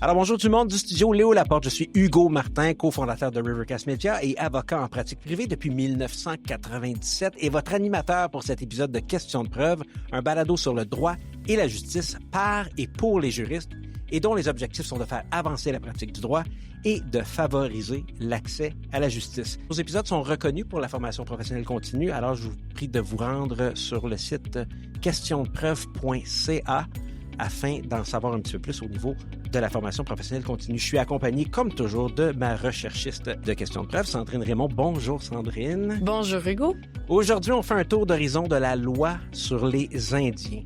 Alors bonjour tout le monde du studio Léo Laporte, je suis Hugo Martin, cofondateur de Rivercast Media et avocat en pratique privée depuis 1997 et votre animateur pour cet épisode de Questions de preuve, un balado sur le droit et la justice par et pour les juristes et dont les objectifs sont de faire avancer la pratique du droit et de favoriser l'accès à la justice. Nos épisodes sont reconnus pour la formation professionnelle continue, alors je vous prie de vous rendre sur le site questionsdepreuve.ca afin d'en savoir un petit peu plus au niveau de la formation professionnelle continue. Je suis accompagné, comme toujours, de ma recherchiste de questions de preuve, Sandrine Raymond. Bonjour, Sandrine. Bonjour, Hugo. Aujourd'hui, on fait un tour d'horizon de la loi sur les Indiens.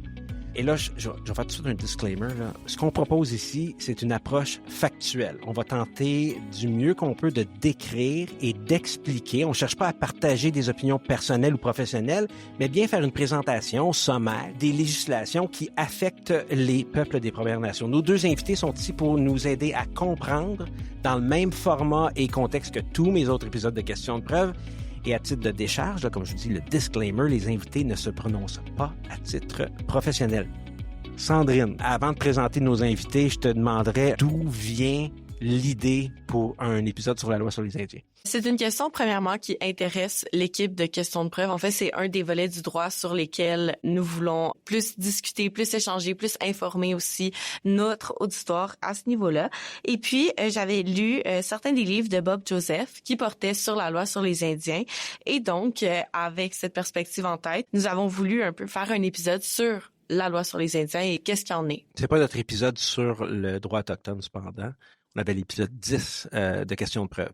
Et là, je vais faire tout de suite un disclaimer. Là. Ce qu'on propose ici, c'est une approche factuelle. On va tenter du mieux qu'on peut de décrire et d'expliquer. On ne cherche pas à partager des opinions personnelles ou professionnelles, mais bien faire une présentation sommaire des législations qui affectent les peuples des Premières Nations. Nos deux invités sont ici pour nous aider à comprendre dans le même format et contexte que tous mes autres épisodes de Questions de preuve. Et à titre de décharge, là, comme je vous dis, le disclaimer, les invités ne se prononcent pas à titre professionnel. Sandrine, avant de présenter nos invités, je te demanderais d'où vient l'idée pour un épisode sur la loi sur les Indiens. C'est une question, premièrement, qui intéresse l'équipe de Questions de preuve. En fait, c'est un des volets du droit sur lesquels nous voulons plus discuter, plus échanger, plus informer aussi notre auditoire à ce niveau-là. Et puis, j'avais lu certains des livres de Bob Joseph qui portaient sur la loi sur les Indiens. Et donc, avec cette perspective en tête, nous avons voulu un peu faire un épisode sur la loi sur les Indiens et qu'est-ce qu'il en est. C'est pas notre épisode sur le droit autochtone, cependant. On avait l'épisode 10 de Questions de preuve.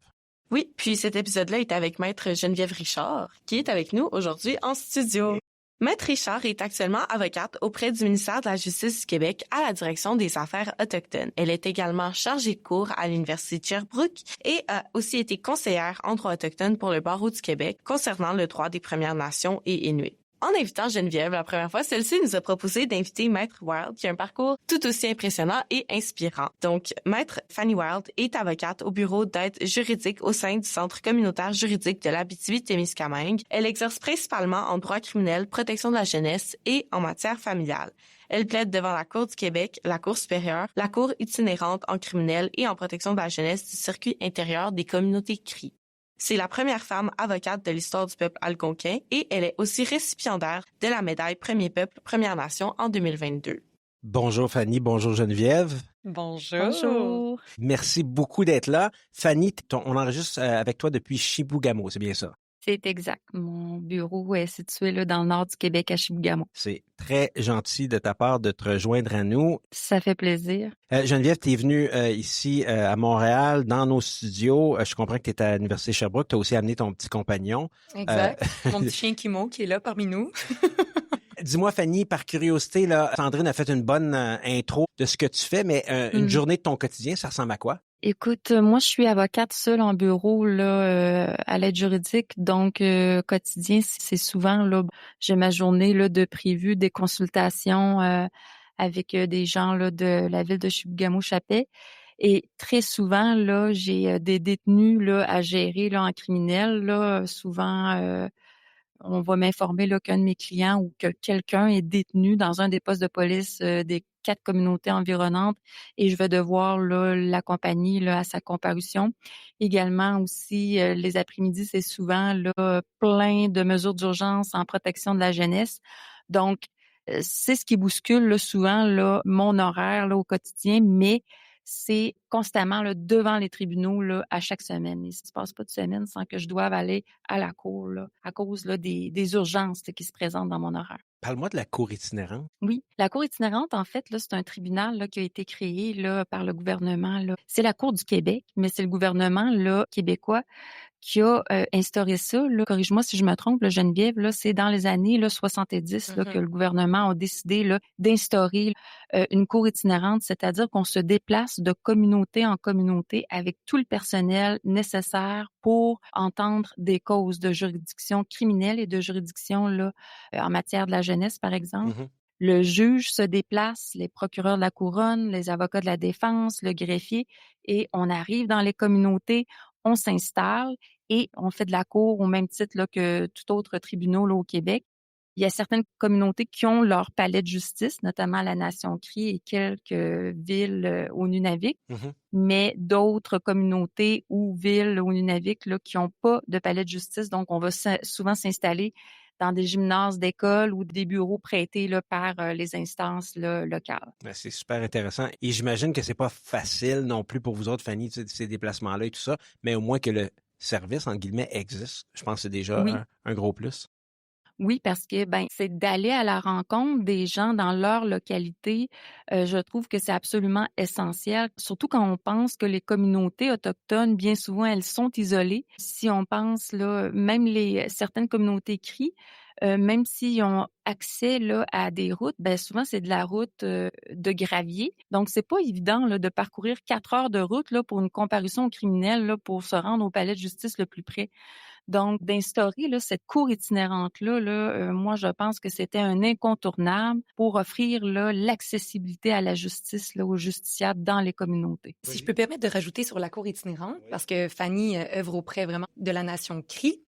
Oui, puis cet épisode-là est avec Maître Geneviève Richard, qui est avec nous aujourd'hui en studio. Maître Richard est actuellement avocate auprès du ministère de la Justice du Québec à la direction des affaires autochtones. Elle est également chargée de cours à l'Université de Sherbrooke et a aussi été conseillère en droit autochtone pour le barreau du Québec concernant le droit des Premières Nations et Inuits. En invitant Geneviève la première fois, celle-ci nous a proposé d'inviter Maître Wild, qui a un parcours tout aussi impressionnant et inspirant. Donc, Maître Fanny Wild est avocate au bureau d'aide juridique au sein du Centre communautaire juridique de l'Abitibi-Témiscamingue. Elle exerce principalement en droit criminel, protection de la jeunesse et en matière familiale. Elle plaide devant la Cour du Québec, la Cour supérieure, la Cour itinérante en criminel et en protection de la jeunesse du circuit intérieur des communautés CRI. C'est la première femme avocate de l'histoire du peuple algonquin et elle est aussi récipiendaire de la médaille Premier Peuple, Première Nation en 2022. Bonjour Fanny, bonjour Geneviève. Bonjour. Bonjour. Merci beaucoup d'être là. Fanny, on enregistre avec toi depuis Chibougamau, c'est bien ça? C'est exact. Mon bureau est situé là, dans le nord du Québec, à Chibougamau. C'est très gentil de ta part de te rejoindre à nous. Ça fait plaisir. Geneviève, tu es venue ici à Montréal, dans nos studios. Je comprends que tu es à l'Université Sherbrooke. Tu as aussi amené ton petit compagnon. Exact. Mon petit chien Kimo qui est là parmi nous. Dis-moi, Fanny, par curiosité, là, Sandrine a fait une bonne intro de ce que tu fais, mais une journée de ton quotidien, ça ressemble à quoi? Écoute, moi, je suis avocate seule en bureau là à l'aide juridique, donc quotidien, c'est souvent là, j'ai ma journée là de prévu des consultations avec des gens là de la ville de Chibougamau-Chapais. Et très souvent là, j'ai des détenus là à gérer là en criminel là. Souvent, on va m'informer là qu'un de mes clients ou que quelqu'un est détenu dans un des postes de police des 4 communautés environnantes et je vais devoir là l'accompagner là à sa comparution. Également aussi les après-midi, c'est souvent là plein de mesures d'urgence en protection de la jeunesse. Donc c'est ce qui bouscule là, souvent là mon horaire là au quotidien, mais c'est constamment là, devant les tribunaux là, à chaque semaine. Il ne se passe pas de semaine sans que je doive aller à la cour là, à cause là, des urgences là, qui se présentent dans mon horaire. Parle-moi de la cour itinérante. Oui, la cour itinérante, en fait, là, c'est un tribunal là, qui a été créé là, par le gouvernement. Là. C'est la Cour du Québec, mais c'est le gouvernement là, québécois qui a instauré ça. Là, corrige-moi si je me trompe, là, Geneviève, là, c'est dans les années là, 70 là, que le gouvernement a décidé là, d'instaurer une cour itinérante, c'est-à-dire qu'on se déplace de communauté en communauté avec tout le personnel nécessaire pour entendre des causes de juridiction criminelle et de juridiction là, en matière de la jeunesse, par exemple. Le juge se déplace, les procureurs de la couronne, les avocats de la défense, le greffier, et on arrive dans les communautés, on s'installe et on fait de la cour au même titre là, que tout autre tribunal là, au Québec. Il y a certaines communautés qui ont leur palais de justice, notamment la Nation Crie et quelques villes au Nunavik, mais d'autres communautés ou villes au Nunavik là, qui n'ont pas de palais de justice. Donc, on va souvent s'installer dans des gymnases d'école ou des bureaux prêtés là, par les instances là, locales. Ben, c'est super intéressant. Et j'imagine que c'est pas facile non plus pour vous autres, Fanny, ces déplacements-là et tout ça, mais au moins que le service, entre guillemets, existe. Je pense que c'est déjà un gros plus. Oui, parce que c'est d'aller à la rencontre des gens dans leur localité. Je trouve que c'est absolument essentiel, surtout quand on pense que les communautés autochtones, bien souvent, elles sont isolées. Si on pense là, même certaines communautés crient, même s'ils ont accès là à des routes, souvent c'est de la route de gravier. Donc c'est pas évident là de parcourir 4 heures de route là pour une comparution au criminel là pour se rendre au palais de justice le plus près. Donc, d'instaurer là, cette cour itinérante-là, moi, je pense que c'était un incontournable pour offrir là, l'accessibilité à la justice là, aux justiciables dans les communautés. Si je peux permettre de rajouter sur la cour itinérante, parce que Fanny œuvre auprès vraiment de la Nation Crie.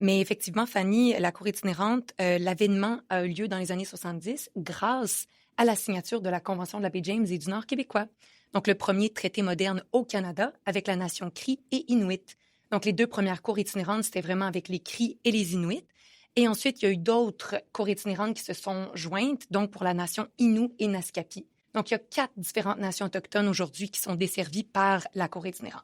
Mais effectivement, Fanny, la cour itinérante, l'avènement a eu lieu dans les années 70 grâce à la signature de la Convention de la baie James et du Nord québécois. Donc, le premier traité moderne au Canada avec la Nation Crie et Inuit. Donc, les 2 premières cours itinérantes, c'était vraiment avec les Cris et les Inuits. Et ensuite, il y a eu d'autres cours itinérantes qui se sont jointes, donc pour la nation Innu et Naskapi. Donc, il y a 4 différentes nations autochtones aujourd'hui qui sont desservies par la cour itinérante.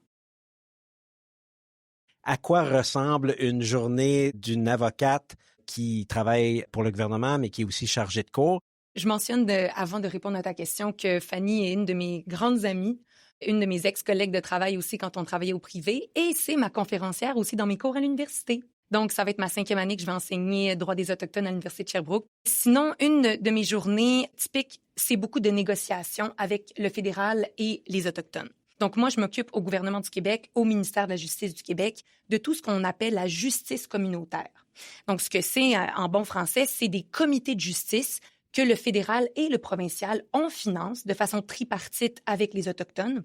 À quoi ressemble une journée d'une avocate qui travaille pour le gouvernement, mais qui est aussi chargée de cours? Je mentionne, avant de répondre à ta question, que Fanny est une de mes grandes amies, une de mes ex-collègues de travail aussi quand on travaillait au privé, et c'est ma conférencière aussi dans mes cours à l'université. Donc, ça va être ma 5e année que je vais enseigner droit des Autochtones à l'Université de Sherbrooke. Sinon, une de mes journées typiques, c'est beaucoup de négociations avec le fédéral et les Autochtones. Donc, moi, je m'occupe au gouvernement du Québec, au ministère de la Justice du Québec, de tout ce qu'on appelle la justice communautaire. Donc, ce que c'est, en bon français, c'est des comités de justice que le fédéral et le provincial en financent de façon tripartite avec les Autochtones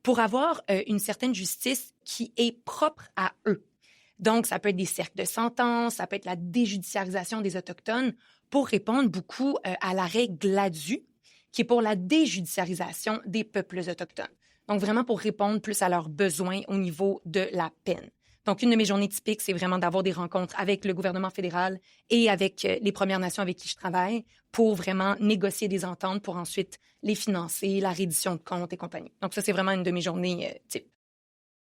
pour avoir une certaine justice qui est propre à eux. Donc, ça peut être des cercles de sentences, ça peut être la déjudiciarisation des Autochtones pour répondre beaucoup à l'arrêt GLADU, qui est pour la déjudiciarisation des peuples autochtones. Donc, vraiment pour répondre plus à leurs besoins au niveau de la peine. Donc, une de mes journées typiques, c'est vraiment d'avoir des rencontres avec le gouvernement fédéral et avec les Premières Nations avec qui je travaille pour vraiment négocier des ententes pour ensuite les financer, la reddition de comptes et compagnie. Donc, ça, c'est vraiment une de mes journées types.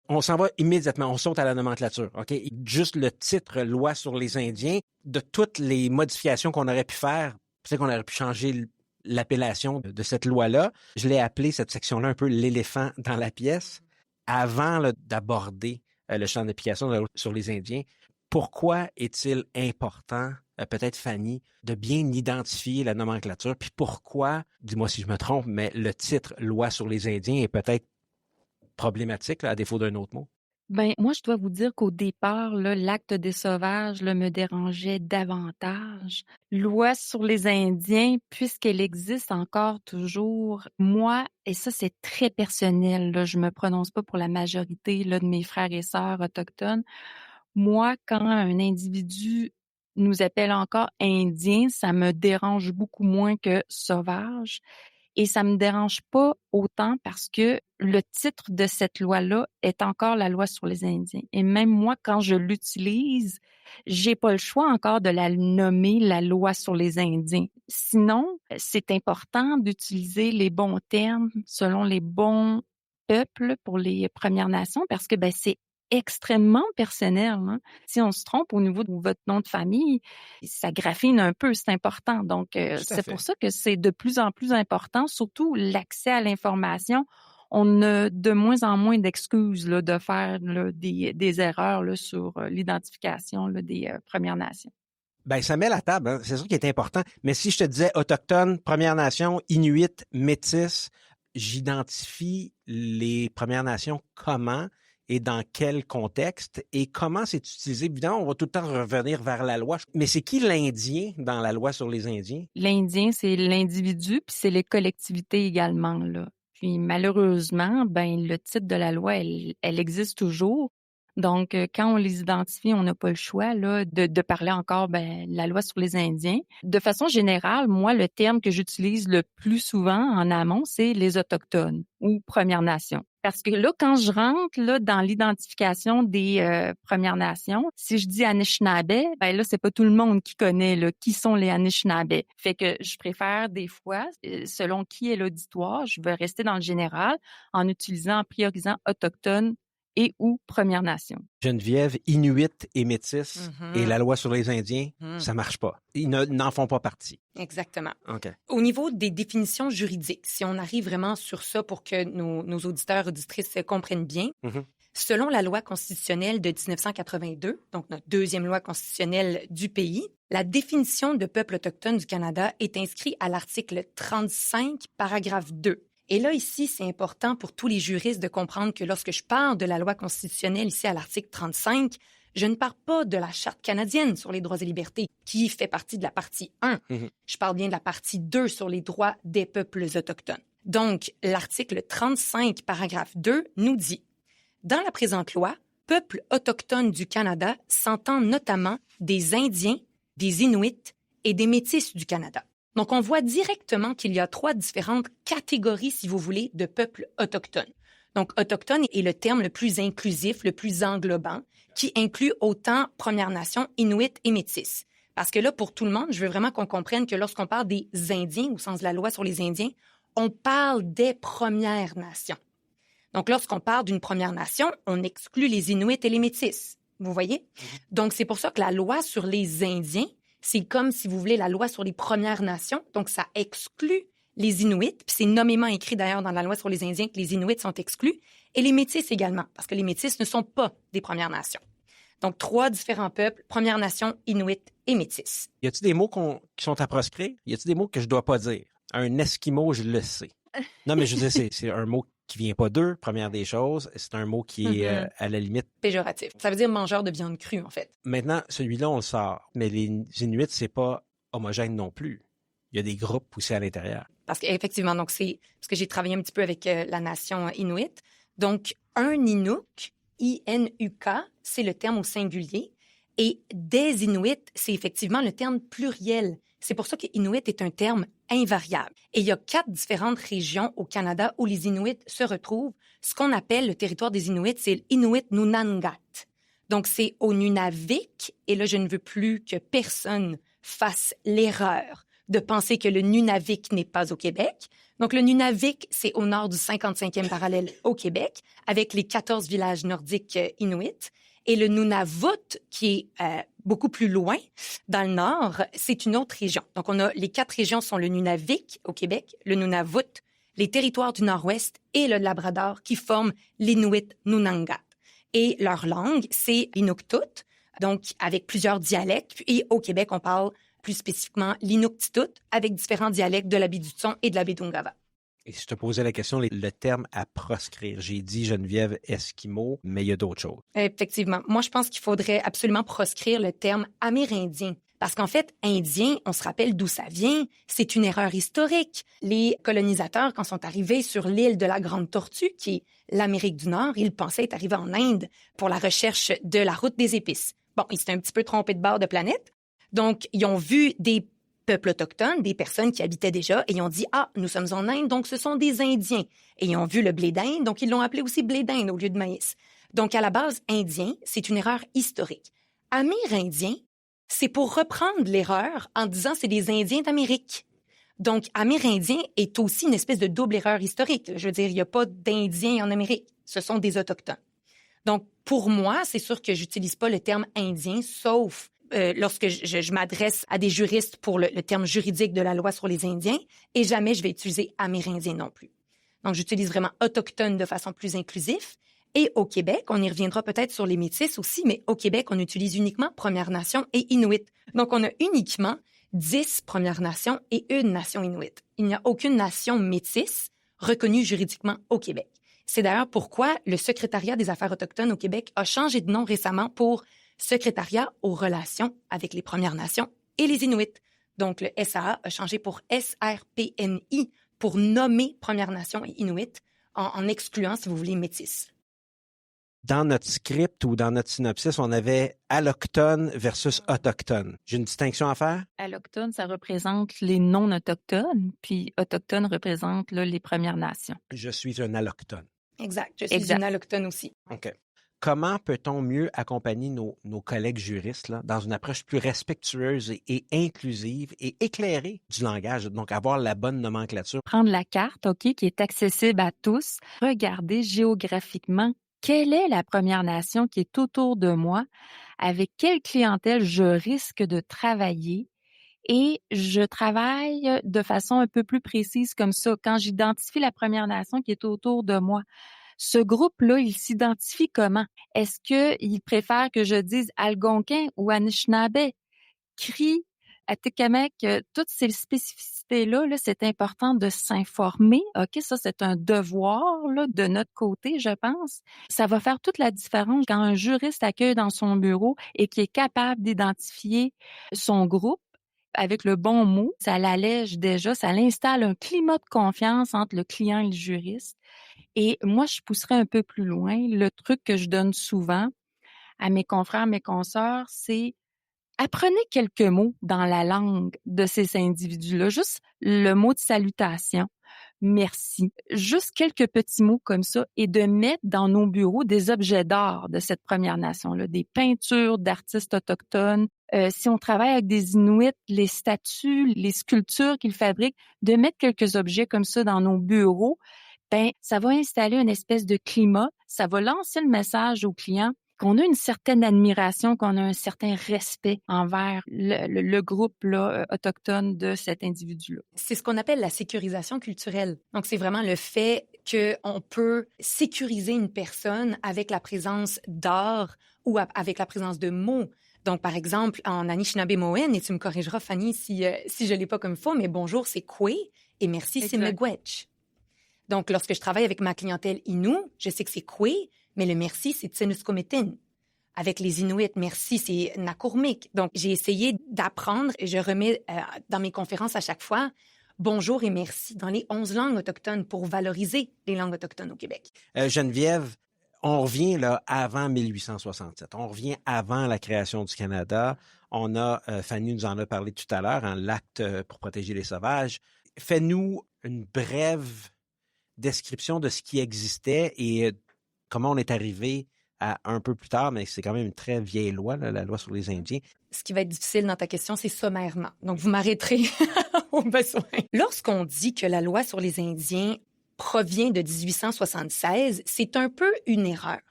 On s'en va immédiatement, on saute à la nomenclature, OK? Juste le titre « Loi sur les Indiens », de toutes les modifications qu'on aurait pu faire, peut-être qu'on aurait pu changer l'appellation de cette loi-là. Je l'ai appelée, cette section-là, un peu « l'éléphant dans la pièce ». Avant là, d'aborder le champ d'application de la loi sur les Indiens, pourquoi est-il important, peut-être Fanny, de bien identifier la nomenclature, puis pourquoi, dis-moi si je me trompe, mais le titre « Loi sur les Indiens » est peut-être problématique, là, à défaut d'un autre mot? Moi, je dois vous dire qu'au départ, là, l'acte des sauvages là, me dérangeait davantage. Loi sur les Indiens, puisqu'elle existe encore toujours, moi, et ça c'est très personnel, là, je me prononce pas pour la majorité là, de mes frères et sœurs autochtones. Moi, quand un individu nous appelle encore Indiens, ça me dérange beaucoup moins que sauvage. Et ça me dérange pas autant parce que le titre de cette loi-là est encore la loi sur les Indiens. Et même moi, quand je l'utilise, j'ai pas le choix encore de la nommer la loi sur les Indiens. Sinon, c'est important d'utiliser les bons termes selon les bons peuples pour les Premières Nations parce que c'est extrêmement personnel. Hein? Si on se trompe au niveau de votre nom de famille, ça graffine un peu, c'est important. Donc, c'est pour ça que c'est de plus en plus important, surtout l'accès à l'information. On a de moins en moins d'excuses là, de faire là, des erreurs là, sur l'identification là, des Premières Nations. Ça met la table, hein? C'est ça qui est important. Mais si je te disais autochtone, Premières Nations, Inuit, Métis, j'identifie les Premières Nations comment et dans quel contexte et comment c'est utilisé. Évidemment, on va tout le temps revenir vers la loi. Mais c'est qui l'Indien dans la loi sur les Indiens? L'Indien, c'est l'individu, puis c'est les collectivités également, là. Puis malheureusement, le titre de la loi, elle existe toujours. Donc, quand on les identifie, on n'a pas le choix là de parler encore la loi sur les Indiens. De façon générale, moi, le terme que j'utilise le plus souvent en amont, c'est les Autochtones ou Premières Nations. Parce que là, quand je rentre là dans l'identification des Premières Nations, si je dis Anishinaabe, là, c'est pas tout le monde qui connaît là, qui sont les Anishinaabe. Fait que je préfère des fois, selon qui est l'auditoire, je vais rester dans le général en priorisant Autochtones et ou Premières Nations. Geneviève, Inuit et Métis et la loi sur les Indiens, ça marche pas. Ils n'en font pas partie. Exactement. OK. Au niveau des définitions juridiques, si on arrive vraiment sur ça pour que nos auditeurs et auditrices comprennent bien, selon la loi constitutionnelle de 1982, donc notre deuxième loi constitutionnelle du pays, la définition de peuple autochtone du Canada est inscrite à l'article 35, paragraphe 2. Et là, ici, c'est important pour tous les juristes de comprendre que lorsque je parle de la loi constitutionnelle ici à l'article 35, je ne parle pas de la Charte canadienne sur les droits et libertés, qui fait partie de la partie 1. Je parle bien de la partie 2 sur les droits des peuples autochtones. Donc, l'article 35, paragraphe 2 nous dit « Dans la présente loi, peuple autochtone du Canada s'entend notamment des Indiens, des Inuits et des Métis du Canada. » Donc, on voit directement qu'il y a 3 différentes catégories, si vous voulez, de peuples autochtones. Donc, autochtone est le terme le plus inclusif, le plus englobant, qui inclut autant Premières Nations, Inuits et Métis. Parce que là, pour tout le monde, je veux vraiment qu'on comprenne que lorsqu'on parle des Indiens, au sens de la loi sur les Indiens, on parle des Premières Nations. Donc, lorsqu'on parle d'une Première Nation, on exclut les Inuits et les Métis. Vous voyez? Donc, c'est pour ça que la loi sur les Indiens, c'est comme, si vous voulez, la loi sur les Premières Nations. Donc, ça exclut les Inuits. Puis c'est nommément écrit d'ailleurs dans la loi sur les Indiens que les Inuits sont exclus. Et les Métis également, parce que les Métis ne sont pas des Premières Nations. Donc, 3 différents peuples, Premières Nations, Inuits et Métis. Y a-t-il des mots qui sont à proscrire? Y a-t-il des mots que je dois pas dire? Un Esquimau, je le sais. Non, mais je veux dire, c'est un mot qui vient pas d'eux, première des choses. C'est un mot qui est, à la limite... péjoratif. Ça veut dire mangeur de viande crue, en fait. Maintenant, celui-là, on le sort. Mais les Inuits, c'est pas homogène non plus. Il y a des groupes poussés à l'intérieur. Parce qu'effectivement, donc c'est parce que j'ai travaillé un petit peu avec la nation Inuit. Donc, un Inuk, I-N-U-K, c'est le terme au singulier. Et des Inuits, c'est effectivement le terme pluriel. C'est pour ça que Inuit est un terme invariable. Et il y a 4 différentes régions au Canada où les Inuits se retrouvent. Ce qu'on appelle le territoire des Inuits, c'est l'Inuit Nunangat. Donc, c'est au Nunavik. Et là, je ne veux plus que personne fasse l'erreur de penser que le Nunavik n'est pas au Québec. Donc, le Nunavik, c'est au nord du 55e parallèle au Québec, avec les 14 villages nordiques inuits. Et le Nunavut, qui est beaucoup plus loin, dans le nord, c'est une autre région. Donc, les 4 régions sont le Nunavik au Québec, le Nunavut, les territoires du nord-ouest et le Labrador, qui forment l'Inuit Nunangat. Et leur langue, c'est l'Inuktitut, donc avec plusieurs dialectes. Et au Québec, on parle plus spécifiquement l'Inuktitut, avec différents dialectes de la baie du Tson et de la baie d'Ungava. Et si je te posais la question, le terme à proscrire, j'ai dit Geneviève Esquimau, mais il y a d'autres choses. Effectivement. Moi, je pense qu'il faudrait absolument proscrire le terme amérindien. Parce qu'en fait, indien, on se rappelle d'où ça vient, c'est une erreur historique. Les colonisateurs, quand sont arrivés sur l'île de la Grande Tortue, qui est l'Amérique du Nord, ils pensaient être arrivés en Inde pour la recherche de la route des épices. Bon, ils s'étaient un petit peu trompés de bord de planète. Donc, ils ont vu des peuples autochtones, des personnes qui habitaient déjà, et ils ont dit « Ah, nous sommes en Inde, donc ce sont des Indiens. » Et ils ont vu le blé d'Inde, donc ils l'ont appelé aussi blé d'Inde au lieu de maïs. Donc, à la base, indien, c'est une erreur historique. Amérindien, c'est pour reprendre l'erreur en disant c'est des Indiens d'Amérique. Donc, amérindien est aussi une espèce de double erreur historique. Je veux dire, il n'y a pas d'Indiens en Amérique. Ce sont des Autochtones. Donc, pour moi, c'est sûr que j'utilise pas le terme indien, sauf lorsque je m'adresse à des juristes pour le terme juridique de la loi sur les Indiens, et jamais je vais utiliser amérindien non plus. Donc, j'utilise vraiment autochtone de façon plus inclusive. Et au Québec, on y reviendra peut-être sur les métis aussi, mais au Québec, on utilise uniquement Premières Nations et Inuit. Donc, on a uniquement 10 Premières Nations et 1 nation Inuit. Il n'y a aucune nation métisse reconnue juridiquement au Québec. C'est d'ailleurs pourquoi le Secrétariat des Affaires autochtones au Québec a changé de nom récemment pour Secrétariat aux relations avec les Premières Nations et les Inuits. Donc, le SAA a changé pour SRPNI pour nommer Premières Nations et Inuit en excluant, si vous voulez, métis. Dans notre script ou dans notre synopsis, on avait allochtone versus autochtone. J'ai une distinction à faire? Allochtone, ça représente les non-autochtones, puis autochtone représente là, les Premières Nations. Je suis un allochtone. Exact. Je suis une allochtone aussi. OK. Comment peut-on mieux accompagner nos collègues juristes là, dans une approche plus respectueuse et inclusive et éclairée du langage, donc avoir la bonne nomenclature? Prendre la carte, OK, qui est accessible à tous, regarder géographiquement quelle est la Première Nation qui est autour de moi, avec quelle clientèle je risque de travailler. Et je travaille de façon un peu plus précise comme ça. Quand j'identifie la Première Nation qui est autour de moi, ce groupe-là, il s'identifie comment? Est-ce qu'il préfère que je dise Algonquin ou Anishinaabe, Cri, Atikamekw, toutes ces spécificités-là, là, c'est important de s'informer. OK, ça, c'est un devoir là, de notre côté, je pense. Ça va faire toute la différence quand un juriste accueille dans son bureau et qui est capable d'identifier son groupe avec le bon mot. Ça l'allège déjà, ça l'installe un climat de confiance entre le client et le juriste. Et moi, je pousserais un peu plus loin. Le truc que je donne souvent à mes confrères, mes consoeurs, c'est apprenez quelques mots dans la langue de ces individus-là. Juste le mot de salutation, merci. Juste quelques petits mots comme ça et de mettre dans nos bureaux des objets d'art de cette Première Nation-là, des peintures d'artistes autochtones. Si on travaille avec des Inuits, les statues, les sculptures qu'ils fabriquent, de mettre quelques objets comme ça dans nos bureaux, ben ça va installer une espèce de climat, ça va lancer le message aux clients qu'on a une certaine admiration, qu'on a un certain respect envers le groupe là, autochtone de cet individu-là. C'est ce qu'on appelle la sécurisation culturelle. Donc, c'est vraiment le fait qu'on peut sécuriser une personne avec la présence d'art ou avec la présence de mots. Donc, par exemple, en Anishinaabe-Moen, et tu me corrigeras, Fanny, si je l'ai pas comme il faut, mais bonjour, c'est Kwe et merci, c'est Miigwech. Donc, lorsque je travaille avec ma clientèle Innu, je sais que c'est Kwe, mais le merci, c'est Tsenuskometin. Avec les Inuits, merci, c'est Nakurmik. Donc, j'ai essayé d'apprendre et je remets dans mes conférences à chaque fois bonjour et merci dans les 11 langues autochtones pour valoriser les langues autochtones au Québec. Geneviève, on revient là avant 1867. On revient avant la création du Canada. On a, Fanny nous en a parlé tout à l'heure, l'acte pour protéger les sauvages. Fais-nous une brève description de ce qui existait et comment on est arrivé à un peu plus tard, mais c'est quand même une très vieille loi, là, la loi sur les Indiens. Ce qui va être difficile dans ta question, c'est sommairement. Donc, vous m'arrêterez au besoin. Lorsqu'on dit que la loi sur les Indiens provient de 1876, c'est un peu une erreur,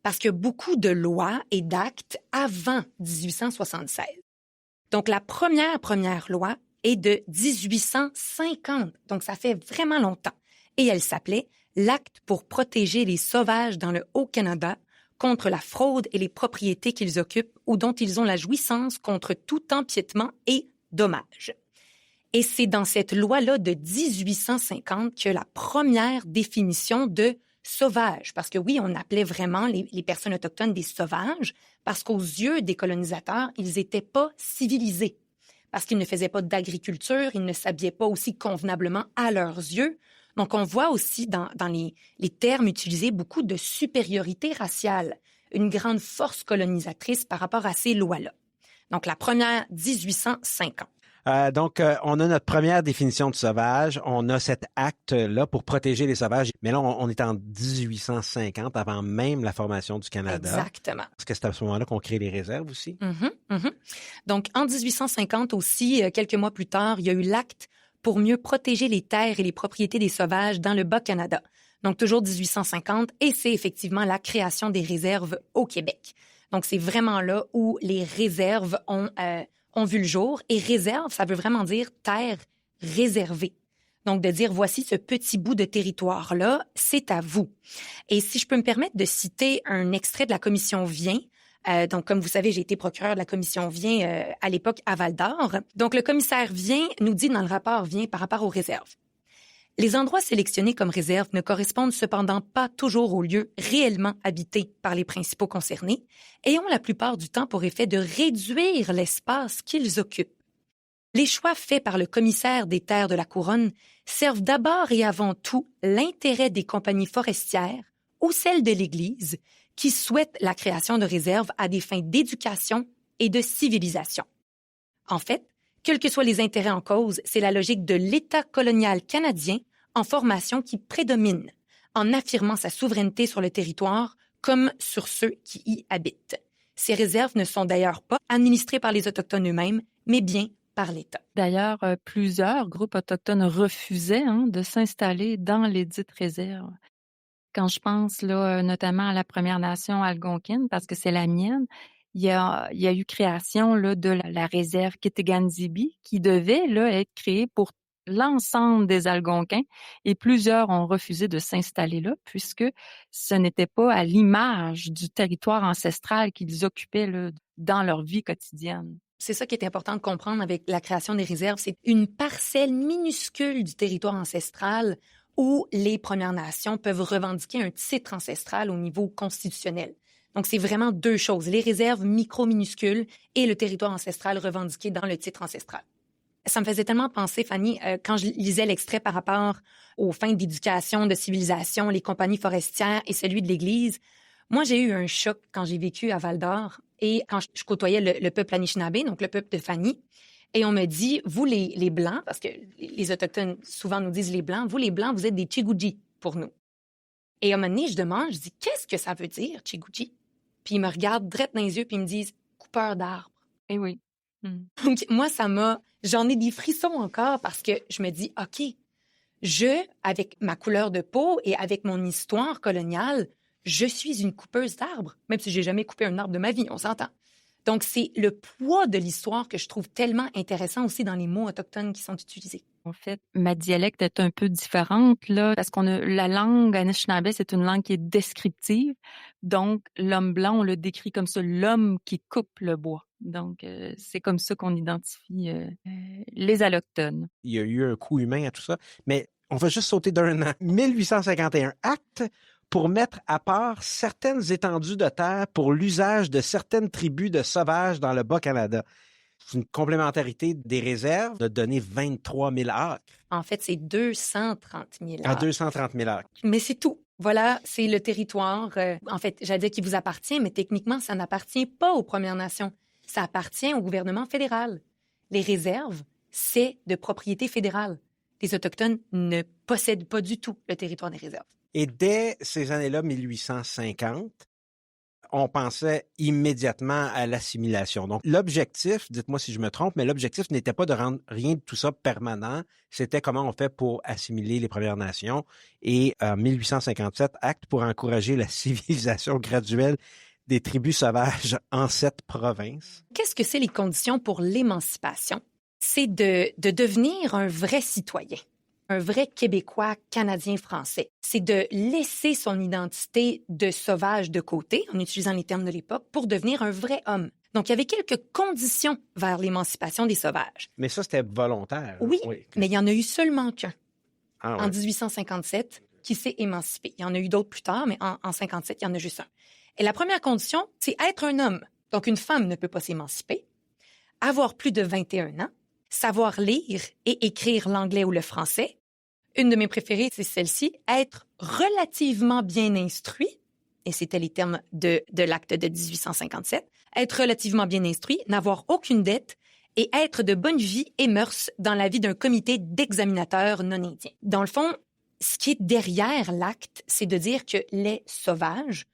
parce qu'il y a beaucoup de lois et d'actes avant 1876. Donc, la première loi est de 1850, donc ça fait vraiment longtemps. Et elle s'appelait « L'Acte pour protéger les sauvages dans le Haut-Canada contre la fraude et les propriétés qu'ils occupent ou dont ils ont la jouissance contre tout empiètement et dommage ». Et c'est dans cette loi-là de 1850 que la première définition de sauvage, parce que oui, on appelait vraiment les personnes autochtones des sauvages, parce qu'aux yeux des colonisateurs, ils n'étaient pas civilisés, parce qu'ils ne faisaient pas d'agriculture, ils ne s'habillaient pas aussi convenablement à leurs yeux. Donc, on voit aussi dans les termes utilisés beaucoup de supériorité raciale, une grande force colonisatrice par rapport à ces lois-là. Donc, la première, 1850. Donc, on a notre première définition de sauvage. On a cet acte-là pour protéger les sauvages. Mais là, on est en 1850, avant même la formation du Canada. Exactement. Parce que c'est à ce moment-là qu'on crée les réserves aussi. Donc, en 1850 aussi, quelques mois plus tard, il y a eu l'acte pour mieux protéger les terres et les propriétés des sauvages dans le Bas-Canada. Donc, toujours 1850, et c'est effectivement la création des réserves au Québec. Donc, c'est vraiment là où les réserves ont vu le jour. Et réserve, ça veut vraiment dire terre réservée. Donc, de dire, voici ce petit bout de territoire-là, c'est à vous. Et si je peux me permettre de citer un extrait de la commission Vien. Donc, comme vous savez, j'ai été procureur de la commission Vien à l'époque à Val-d'Or. Donc, le commissaire Vien nous dit dans le rapport Vien par rapport aux réserves. Les endroits sélectionnés comme réserves ne correspondent cependant pas toujours aux lieux réellement habités par les principaux concernés et ont la plupart du temps pour effet de réduire l'espace qu'ils occupent. Les choix faits par le commissaire des terres de la Couronne servent d'abord et avant tout l'intérêt des compagnies forestières ou celle de l'Église, qui souhaitent la création de réserves à des fins d'éducation et de civilisation. En fait, quels que soient les intérêts en cause, c'est la logique de l'État colonial canadien en formation qui prédomine, en affirmant sa souveraineté sur le territoire comme sur ceux qui y habitent. Ces réserves ne sont d'ailleurs pas administrées par les Autochtones eux-mêmes, mais bien par l'État. D'ailleurs, plusieurs groupes autochtones refusaient de s'installer dans les dites réserves. Quand je pense là, notamment à la Première Nation algonquine, parce que c'est la mienne, il y a eu création là, de la réserve Kitigan-Zibi qui devait là, être créée pour l'ensemble des Algonquins et plusieurs ont refusé de s'installer là puisque ce n'était pas à l'image du territoire ancestral qu'ils occupaient là, dans leur vie quotidienne. C'est ça qui est important de comprendre avec la création des réserves. C'est une parcelle minuscule du territoire ancestral où les Premières Nations peuvent revendiquer un titre ancestral au niveau constitutionnel. Donc, c'est vraiment deux choses, les réserves micro-minuscules et le territoire ancestral revendiqué dans le titre ancestral. Ça me faisait tellement penser, Fanny, quand je lisais l'extrait par rapport aux fins d'éducation, de civilisation, les compagnies forestières et celui de l'Église. Moi, j'ai eu un choc quand j'ai vécu à Val-d'Or et quand je côtoyais le peuple Anishinaabe, donc le peuple de Fanny. Et on me dit, vous les Blancs, parce que les Autochtones souvent nous disent les Blancs, vous les Blancs, vous êtes des Chiguji pour nous. Et à un moment donné, je demande, je dis, qu'est-ce que ça veut dire, Chiguji? Puis ils me regardent droit dans les yeux puis ils me disent, coupeur d'arbres. Eh oui. Donc, moi, j'en ai des frissons encore parce que je me dis, OK, avec ma couleur de peau et avec mon histoire coloniale, je suis une coupeuse d'arbres, même si j'ai jamais coupé un arbre de ma vie, on s'entend. Donc, c'est le poids de l'histoire que je trouve tellement intéressant aussi dans les mots autochtones qui sont utilisés. En fait, ma dialecte est un peu différente, là, parce la langue Anishinaabe, c'est une langue qui est descriptive. Donc, l'homme blanc, on le décrit comme ça, l'homme qui coupe le bois. Donc, c'est comme ça qu'on identifie les allochtones. Il y a eu un coût humain à tout ça, mais on va juste sauter d'un an. 1851, acte pour mettre à part certaines étendues de terre pour l'usage de certaines tribus de sauvages dans le Bas-Canada. C'est une complémentarité des réserves de donner 23 000 acres. En fait, c'est 230 000 acres. À 230 000 acres. Mais c'est tout. Voilà, c'est le territoire. En fait, j'allais dire qu'il vous appartient, mais techniquement, ça n'appartient pas aux Premières Nations. Ça appartient au gouvernement fédéral. Les réserves, c'est de propriété fédérale. Les Autochtones ne possèdent pas du tout le territoire des réserves. Et dès ces années-là, 1850, on pensait immédiatement à l'assimilation. Donc, l'objectif, dites-moi si je me trompe, mais l'objectif n'était pas de rendre rien de tout ça permanent. C'était comment on fait pour assimiler les Premières Nations. Et en 1857, acte pour encourager la civilisation graduelle des tribus sauvages en 7 provinces. Qu'est-ce que c'est les conditions pour l'émancipation? C'est de devenir un vrai citoyen, un vrai Québécois, Canadien, Français. C'est de laisser son identité de sauvage de côté, en utilisant les termes de l'époque, pour devenir un vrai homme. Donc, il y avait quelques conditions vers l'émancipation des sauvages. Mais ça, c'était volontaire. Oui, mais il y en a eu seulement qu'un. Ah, ouais. En 1857, qui s'est émancipé. Il y en a eu d'autres plus tard, mais en 57, il y en a juste un. Et la première condition, c'est être un homme. Donc, une femme ne peut pas s'émanciper, avoir plus de 21 ans, savoir lire et écrire l'anglais ou le français. Une de mes préférées, c'est celle-ci, être relativement bien instruit, et c'était les termes de l'acte de 1857, être relativement bien instruit, n'avoir aucune dette et être de bonne vie et mœurs dans la vie d'un comité d'examinateurs non indiens. Dans le fond, ce qui est derrière l'acte, c'est de dire que les sauvages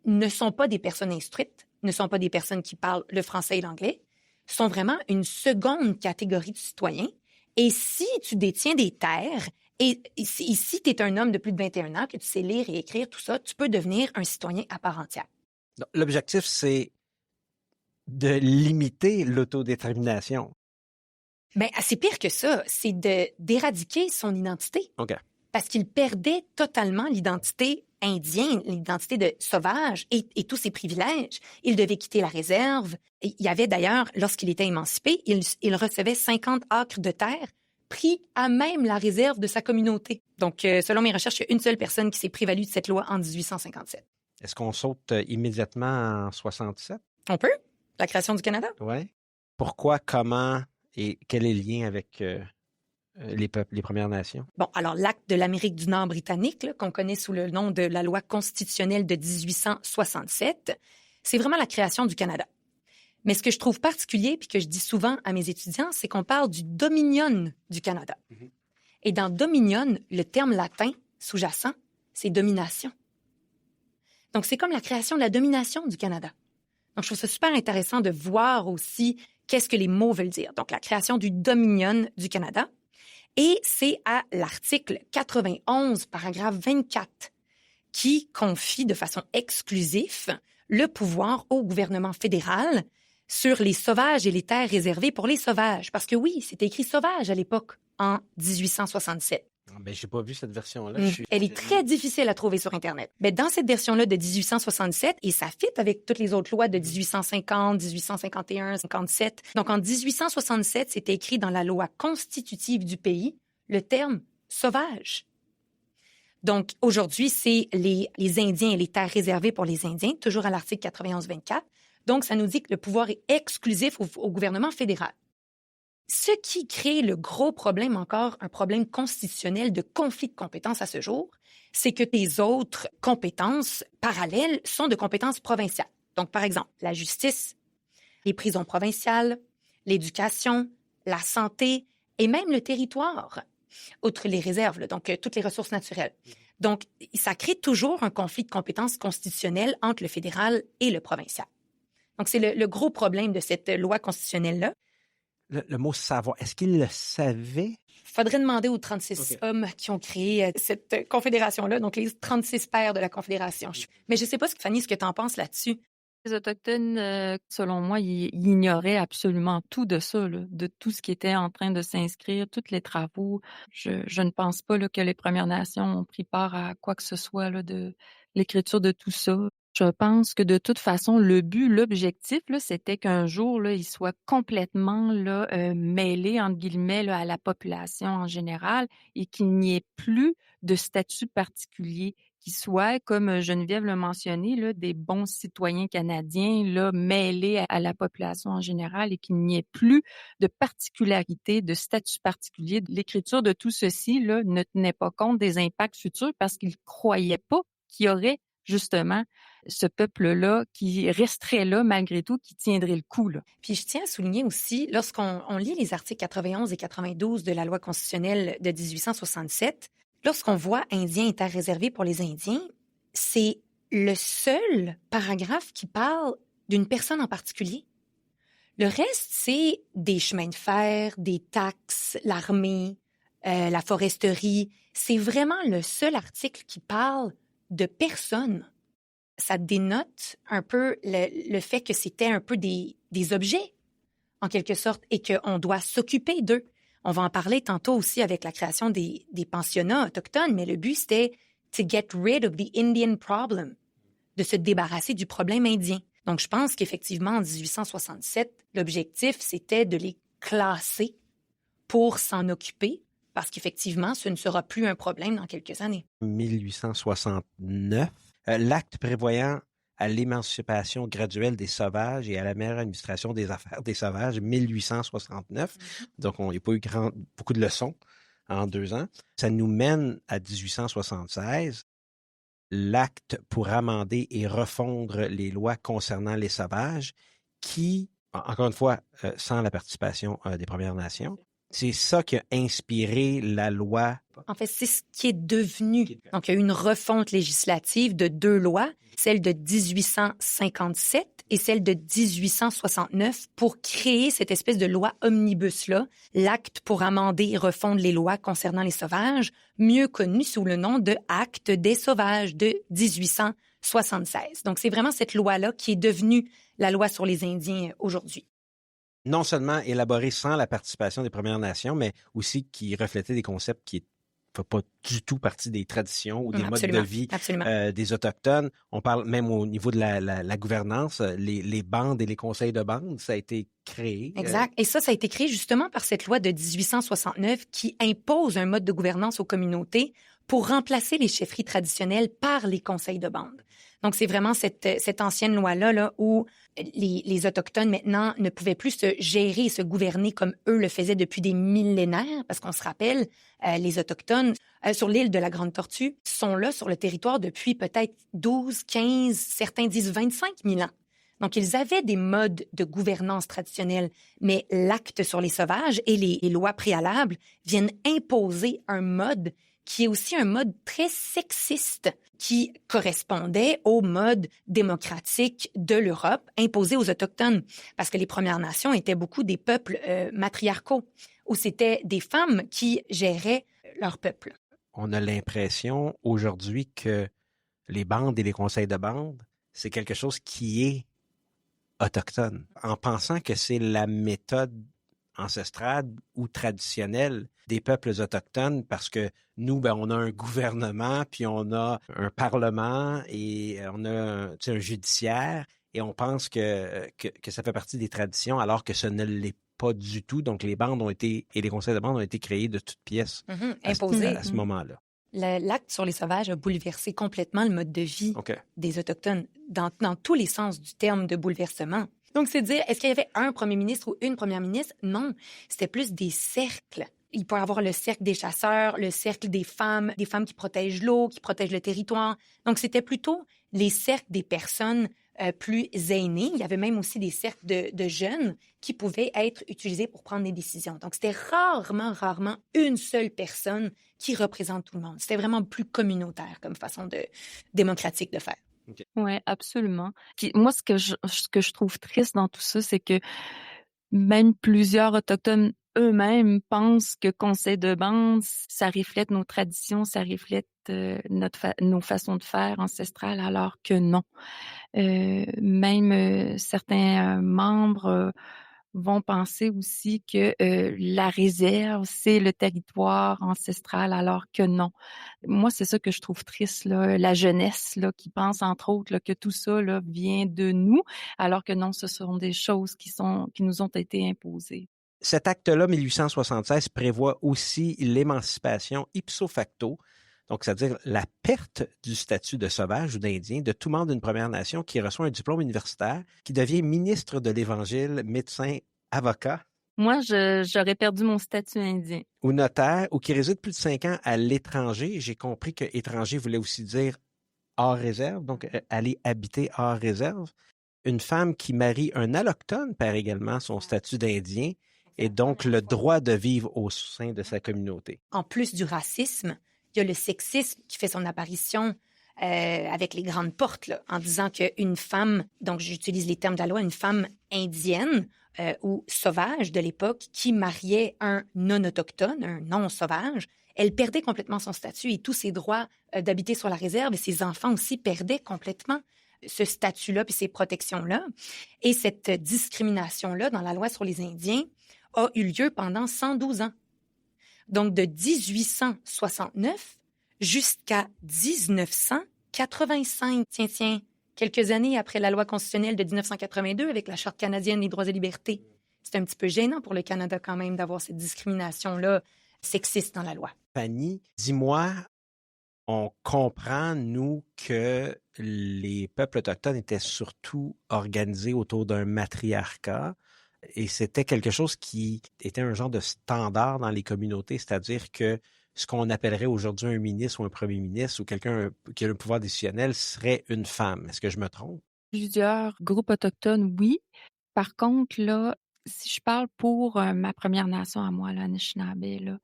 ne sont pas des personnes instruites, ne sont pas des personnes qui parlent le français et l'anglais, sont vraiment une seconde catégorie de citoyens. Et si tu détiens des terres, et si tu es un homme de plus de 21 ans, que tu sais lire et écrire, tout ça, tu peux devenir un citoyen à part entière. L'objectif, c'est de limiter l'autodétermination. Bien, c'est pire que ça. C'est d'éradiquer son identité. OK. Parce qu'il perdait totalement l'identité indienne, l'identité de sauvage et tous ses privilèges. Il devait quitter la réserve. Il y avait d'ailleurs, lorsqu'il était émancipé, il recevait 50 acres de terre pris à même la réserve de sa communauté. Donc, selon mes recherches, il y a une seule personne qui s'est prévalue de cette loi en 1857. Est-ce qu'on saute immédiatement en 67? On peut? La création du Canada? Oui. Pourquoi, comment et quel est le lien avec les peuples, les Premières Nations? Bon, alors l'acte de l'Amérique du Nord britannique, là, qu'on connaît sous le nom de la loi constitutionnelle de 1867, c'est vraiment la création du Canada. Mais ce que je trouve particulier, puis que je dis souvent à mes étudiants, c'est qu'on parle du Dominion du Canada. Mm-hmm. Et dans Dominion, le terme latin sous-jacent, c'est domination. Donc, c'est comme la création de la domination du Canada. Donc, je trouve ça super intéressant de voir aussi qu'est-ce que les mots veulent dire. Donc, la création du Dominion du Canada. Et c'est à l'article 91, paragraphe 24, qui confie de façon exclusive le pouvoir au gouvernement fédéral sur les sauvages et les terres réservées pour les sauvages. Parce que oui, c'était écrit sauvage à l'époque, en 1867. Ben, j'ai pas vu cette version-là. Elle est très difficile à trouver sur Internet. Mais dans cette version-là de 1867, et ça fit avec toutes les autres lois de 1850, 1851, 57. Donc, en 1867, c'était écrit dans la loi constitutive du pays le terme « sauvage ». Donc, aujourd'hui, c'est les Indiens et les terres réservées pour les Indiens, toujours à l'article 91-24. Donc, ça nous dit que le pouvoir est exclusif au gouvernement fédéral. Ce qui crée le gros problème encore, un problème constitutionnel de conflit de compétences à ce jour, c'est que les autres compétences parallèles sont de compétences provinciales. Donc, par exemple, la justice, les prisons provinciales, l'éducation, la santé et même le territoire, outre les réserves, là, donc toutes les ressources naturelles. Donc, ça crée toujours un conflit de compétences constitutionnelles entre le fédéral et le provincial. Donc, c'est le gros problème de cette loi constitutionnelle-là. Le mot « savoir », est-ce qu'il le savait? Il faudrait demander aux 36 hommes qui ont créé cette confédération-là, donc les 36 pairs de la Confédération. Mais je ne sais pas, Fanny, ce que tu en penses là-dessus. Les Autochtones, selon moi, ils ignoraient absolument tout de ça, là, de tout ce qui était en train de s'inscrire, tous les travaux. Je ne pense pas là, que les Premières Nations ont pris part à quoi que ce soit là, de l'écriture de tout ça. Je pense que de toute façon, l'objectif, là, c'était qu'un jour, là, il soit complètement là, mêlé, entre guillemets, là, à la population en général et qu'il n'y ait plus de statut particulier qui soit, comme Geneviève l'a mentionné, là, des bons citoyens canadiens là, mêlés à la population en général et qu'il n'y ait plus de particularité, de statut particulier. L'écriture de tout ceci là, ne tenait pas compte des impacts futurs parce qu'ils ne croyaient pas qu'il y aurait justement ce peuple-là qui resterait là malgré tout, qui tiendrait le coup. Là. Puis je tiens à souligner aussi, lorsqu'on lit les articles 91 et 92 de la loi constitutionnelle de 1867, lorsqu'on voit Indiens et terres réservées pour les Indiens, c'est le seul paragraphe qui parle d'une personne en particulier. Le reste, c'est des chemins de fer, des taxes, l'armée, la foresterie. C'est vraiment le seul article qui parle de personnes. Ça dénote un peu le fait que c'était un peu des objets, en quelque sorte, et qu'on doit s'occuper d'eux. On va en parler tantôt aussi avec la création des pensionnats autochtones, mais le but, c'était to get rid of the Indian problem, de se débarrasser du problème indien. Donc, je pense qu'effectivement, en 1867, l'objectif, c'était de les classer pour s'en occuper, parce qu'effectivement, ce ne sera plus un problème dans quelques années. 1869, l'acte prévoyant à l'émancipation graduelle des sauvages et à la meilleure administration des affaires des sauvages, 1869. Donc, il n'y a pas eu beaucoup de leçons en 2 ans. Ça nous mène à 1876, l'acte pour amender et refondre les lois concernant les sauvages qui, encore une fois, sans la participation des Premières Nations. C'est ça qui a inspiré la loi. En fait, c'est ce qui est devenu. Donc, il y a eu une refonte législative de 2 lois, celle de 1857 et celle de 1869, pour créer cette espèce de loi omnibus-là, l'acte pour amender et refondre les lois concernant les sauvages, mieux connu sous le nom de Acte des sauvages de 1876. Donc, c'est vraiment cette loi-là qui est devenue la loi sur les Indiens aujourd'hui. Non seulement élaborée sans la participation des Premières Nations, mais aussi qui reflétait des concepts qui ne font pas du tout partie des traditions ou des modes de vie des Autochtones. On parle même au niveau de la gouvernance, les bandes et les conseils de bande, ça a été créé. Exact. Et ça a été créé justement par cette loi de 1869 qui impose un mode de gouvernance aux communautés pour remplacer les chefferies traditionnelles par les conseils de bande. Donc, c'est vraiment cette ancienne loi-là là, où les Autochtones, maintenant, ne pouvaient plus se gérer et se gouverner comme eux le faisaient depuis des millénaires, parce qu'on se rappelle, les Autochtones, sur l'île de la Grande Tortue, sont là sur le territoire depuis peut-être 12, 15, certains disent 25 000 ans. Donc, ils avaient des modes de gouvernance traditionnels, mais l'acte sur les sauvages et les lois préalables viennent imposer un mode qui est aussi un mode très sexiste, qui correspondait au mode démocratique de l'Europe imposé aux Autochtones. Parce que les Premières Nations étaient beaucoup des peuples matriarcaux, où c'était des femmes qui géraient leur peuple. On a l'impression aujourd'hui que les bandes et les conseils de bande, c'est quelque chose qui est autochtone, en pensant que c'est la méthode ancestrale ou traditionnelle des peuples autochtones, parce que nous, on a un gouvernement, puis on a un parlement et on a un judiciaire, et on pense que ça fait partie des traditions, alors que ce ne l'est pas du tout. Donc, les bandes et les conseils de bande ont été créés de toutes pièces imposés à ce moment-là. L'acte sur les sauvages a bouleversé complètement le mode de vie des Autochtones, dans tous les sens du terme de bouleversement. Donc, c'est dire, est-ce qu'il y avait un premier ministre ou une première ministre? Non, c'était plus des cercles. Il peut y avoir le cercle des chasseurs, le cercle des femmes qui protègent l'eau, qui protègent le territoire. Donc, c'était plutôt les cercles des personnes plus aînées. Il y avait même aussi des cercles de jeunes qui pouvaient être utilisés pour prendre des décisions. Donc, c'était rarement une seule personne qui représente tout le monde. C'était vraiment plus communautaire comme façon démocratique de faire. Okay. Oui, absolument. Puis moi, ce que je trouve triste dans tout ça, c'est que même plusieurs Autochtones eux-mêmes pensent que conseil de bande, ça reflète nos traditions, ça reflète nos façons de faire ancestrales, alors que non. Même certains membres vont penser aussi que la réserve, c'est le territoire ancestral, alors que non. Moi, c'est ça que je trouve triste, là, la jeunesse là, qui pense, entre autres, là, que tout ça là, vient de nous, alors que non, ce sont des choses qui nous ont été imposées. Cet acte-là, 1876, prévoit aussi l'émancipation ipso facto, donc c'est-à-dire la perte du statut de sauvage ou d'Indien de tout membre d'une Première Nation qui reçoit un diplôme universitaire, qui devient ministre de l'Évangile, médecin, avocat. Moi, j'aurais perdu mon statut indien. Ou notaire, ou qui réside plus de 5 ans à l'étranger. J'ai compris que étranger voulait aussi dire hors réserve, donc aller habiter hors réserve. Une femme qui marie un allochtone perd également son statut d'Indien et donc le droit de vivre au sein de sa communauté. En plus du racisme, il y a le sexisme qui fait son apparition avec les grandes portes, là, en disant qu'une femme, donc j'utilise les termes de la loi, une femme indienne ou sauvage de l'époque qui mariait un non-autochtone, un non-sauvage, elle perdait complètement son statut et tous ses droits d'habiter sur la réserve, et ses enfants aussi perdaient complètement ce statut-là puis ces protections-là. Et cette discrimination-là dans la loi sur les Indiens a eu lieu pendant 112 ans. Donc, de 1869 jusqu'à 1985. Tiens, quelques années après la loi constitutionnelle de 1982 avec la Charte canadienne des droits et libertés. C'est un petit peu gênant pour le Canada quand même d'avoir cette discrimination-là sexiste dans la loi. Fanny, dis-moi, on comprend, nous, que les peuples autochtones étaient surtout organisés autour d'un matriarcat. Et c'était quelque chose qui était un genre de standard dans les communautés, c'est-à-dire que ce qu'on appellerait aujourd'hui un ministre ou un premier ministre ou quelqu'un qui a le pouvoir décisionnel serait une femme. Est-ce que je me trompe? Plusieurs groupes autochtones, oui. Par contre, là, si je parle pour ma Première Nation à moi, l'Anishinaabe, là,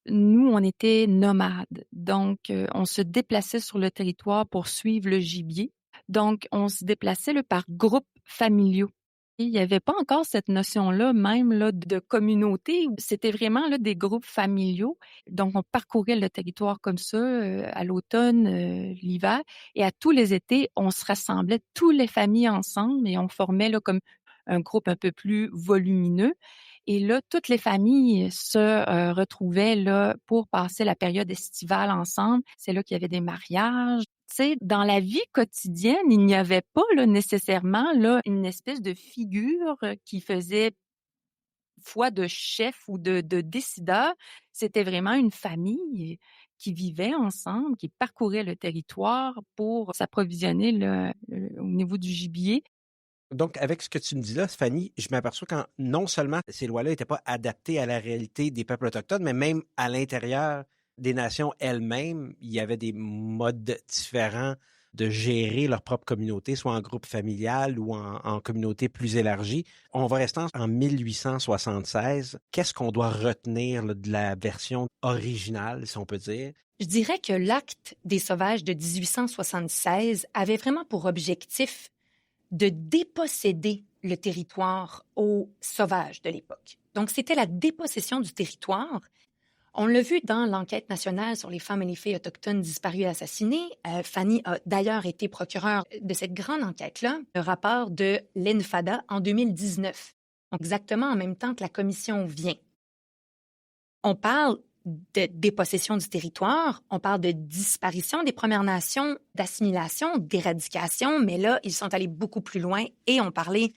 nous, on était nomades. Donc, on se déplaçait sur le territoire pour suivre le gibier. Donc, on se déplaçait là, par groupes familiaux. Il n'y avait pas encore cette notion-là, même là, de communauté. C'était vraiment là, des groupes familiaux. Donc, on parcourait le territoire comme ça, à l'automne, l'hiver. Et à tous les étés, on se rassemblait, toutes les familles ensemble, et on formait là, comme un groupe un peu plus volumineux. Et là, toutes les familles se retrouvaient là pour passer la période estivale ensemble. C'est là qu'il y avait des mariages. Tu sais, dans la vie quotidienne, il n'y avait pas là, nécessairement là, une espèce de figure qui faisait foi de chef ou de décideur. C'était vraiment une famille qui vivait ensemble, qui parcourait le territoire pour s'approvisionner au niveau du gibier. Donc, avec ce que tu me dis là, Fanny, je m'aperçois que non seulement ces lois-là n'étaient pas adaptées à la réalité des peuples autochtones, mais même à l'intérieur des nations elles-mêmes, il y avait des modes différents de gérer leur propre communauté, soit en groupe familial ou en communauté plus élargie. On va rester en 1876. Qu'est-ce qu'on doit retenir là, de la version originale, si on peut dire? Je dirais que l'Acte des Sauvages de 1876 avait vraiment pour objectif de déposséder le territoire aux sauvages de l'époque. Donc, c'était la dépossession du territoire. On l'a vu dans l'enquête nationale sur les femmes et les filles autochtones disparues et assassinées. Fanny a d'ailleurs été procureure de cette grande enquête-là, le rapport de l'ENFADA en 2019, donc exactement en même temps que la commission vient. On parle de dépossession du territoire, on parle de disparition des Premières Nations, d'assimilation, d'éradication, mais là, ils sont allés beaucoup plus loin et ont parlé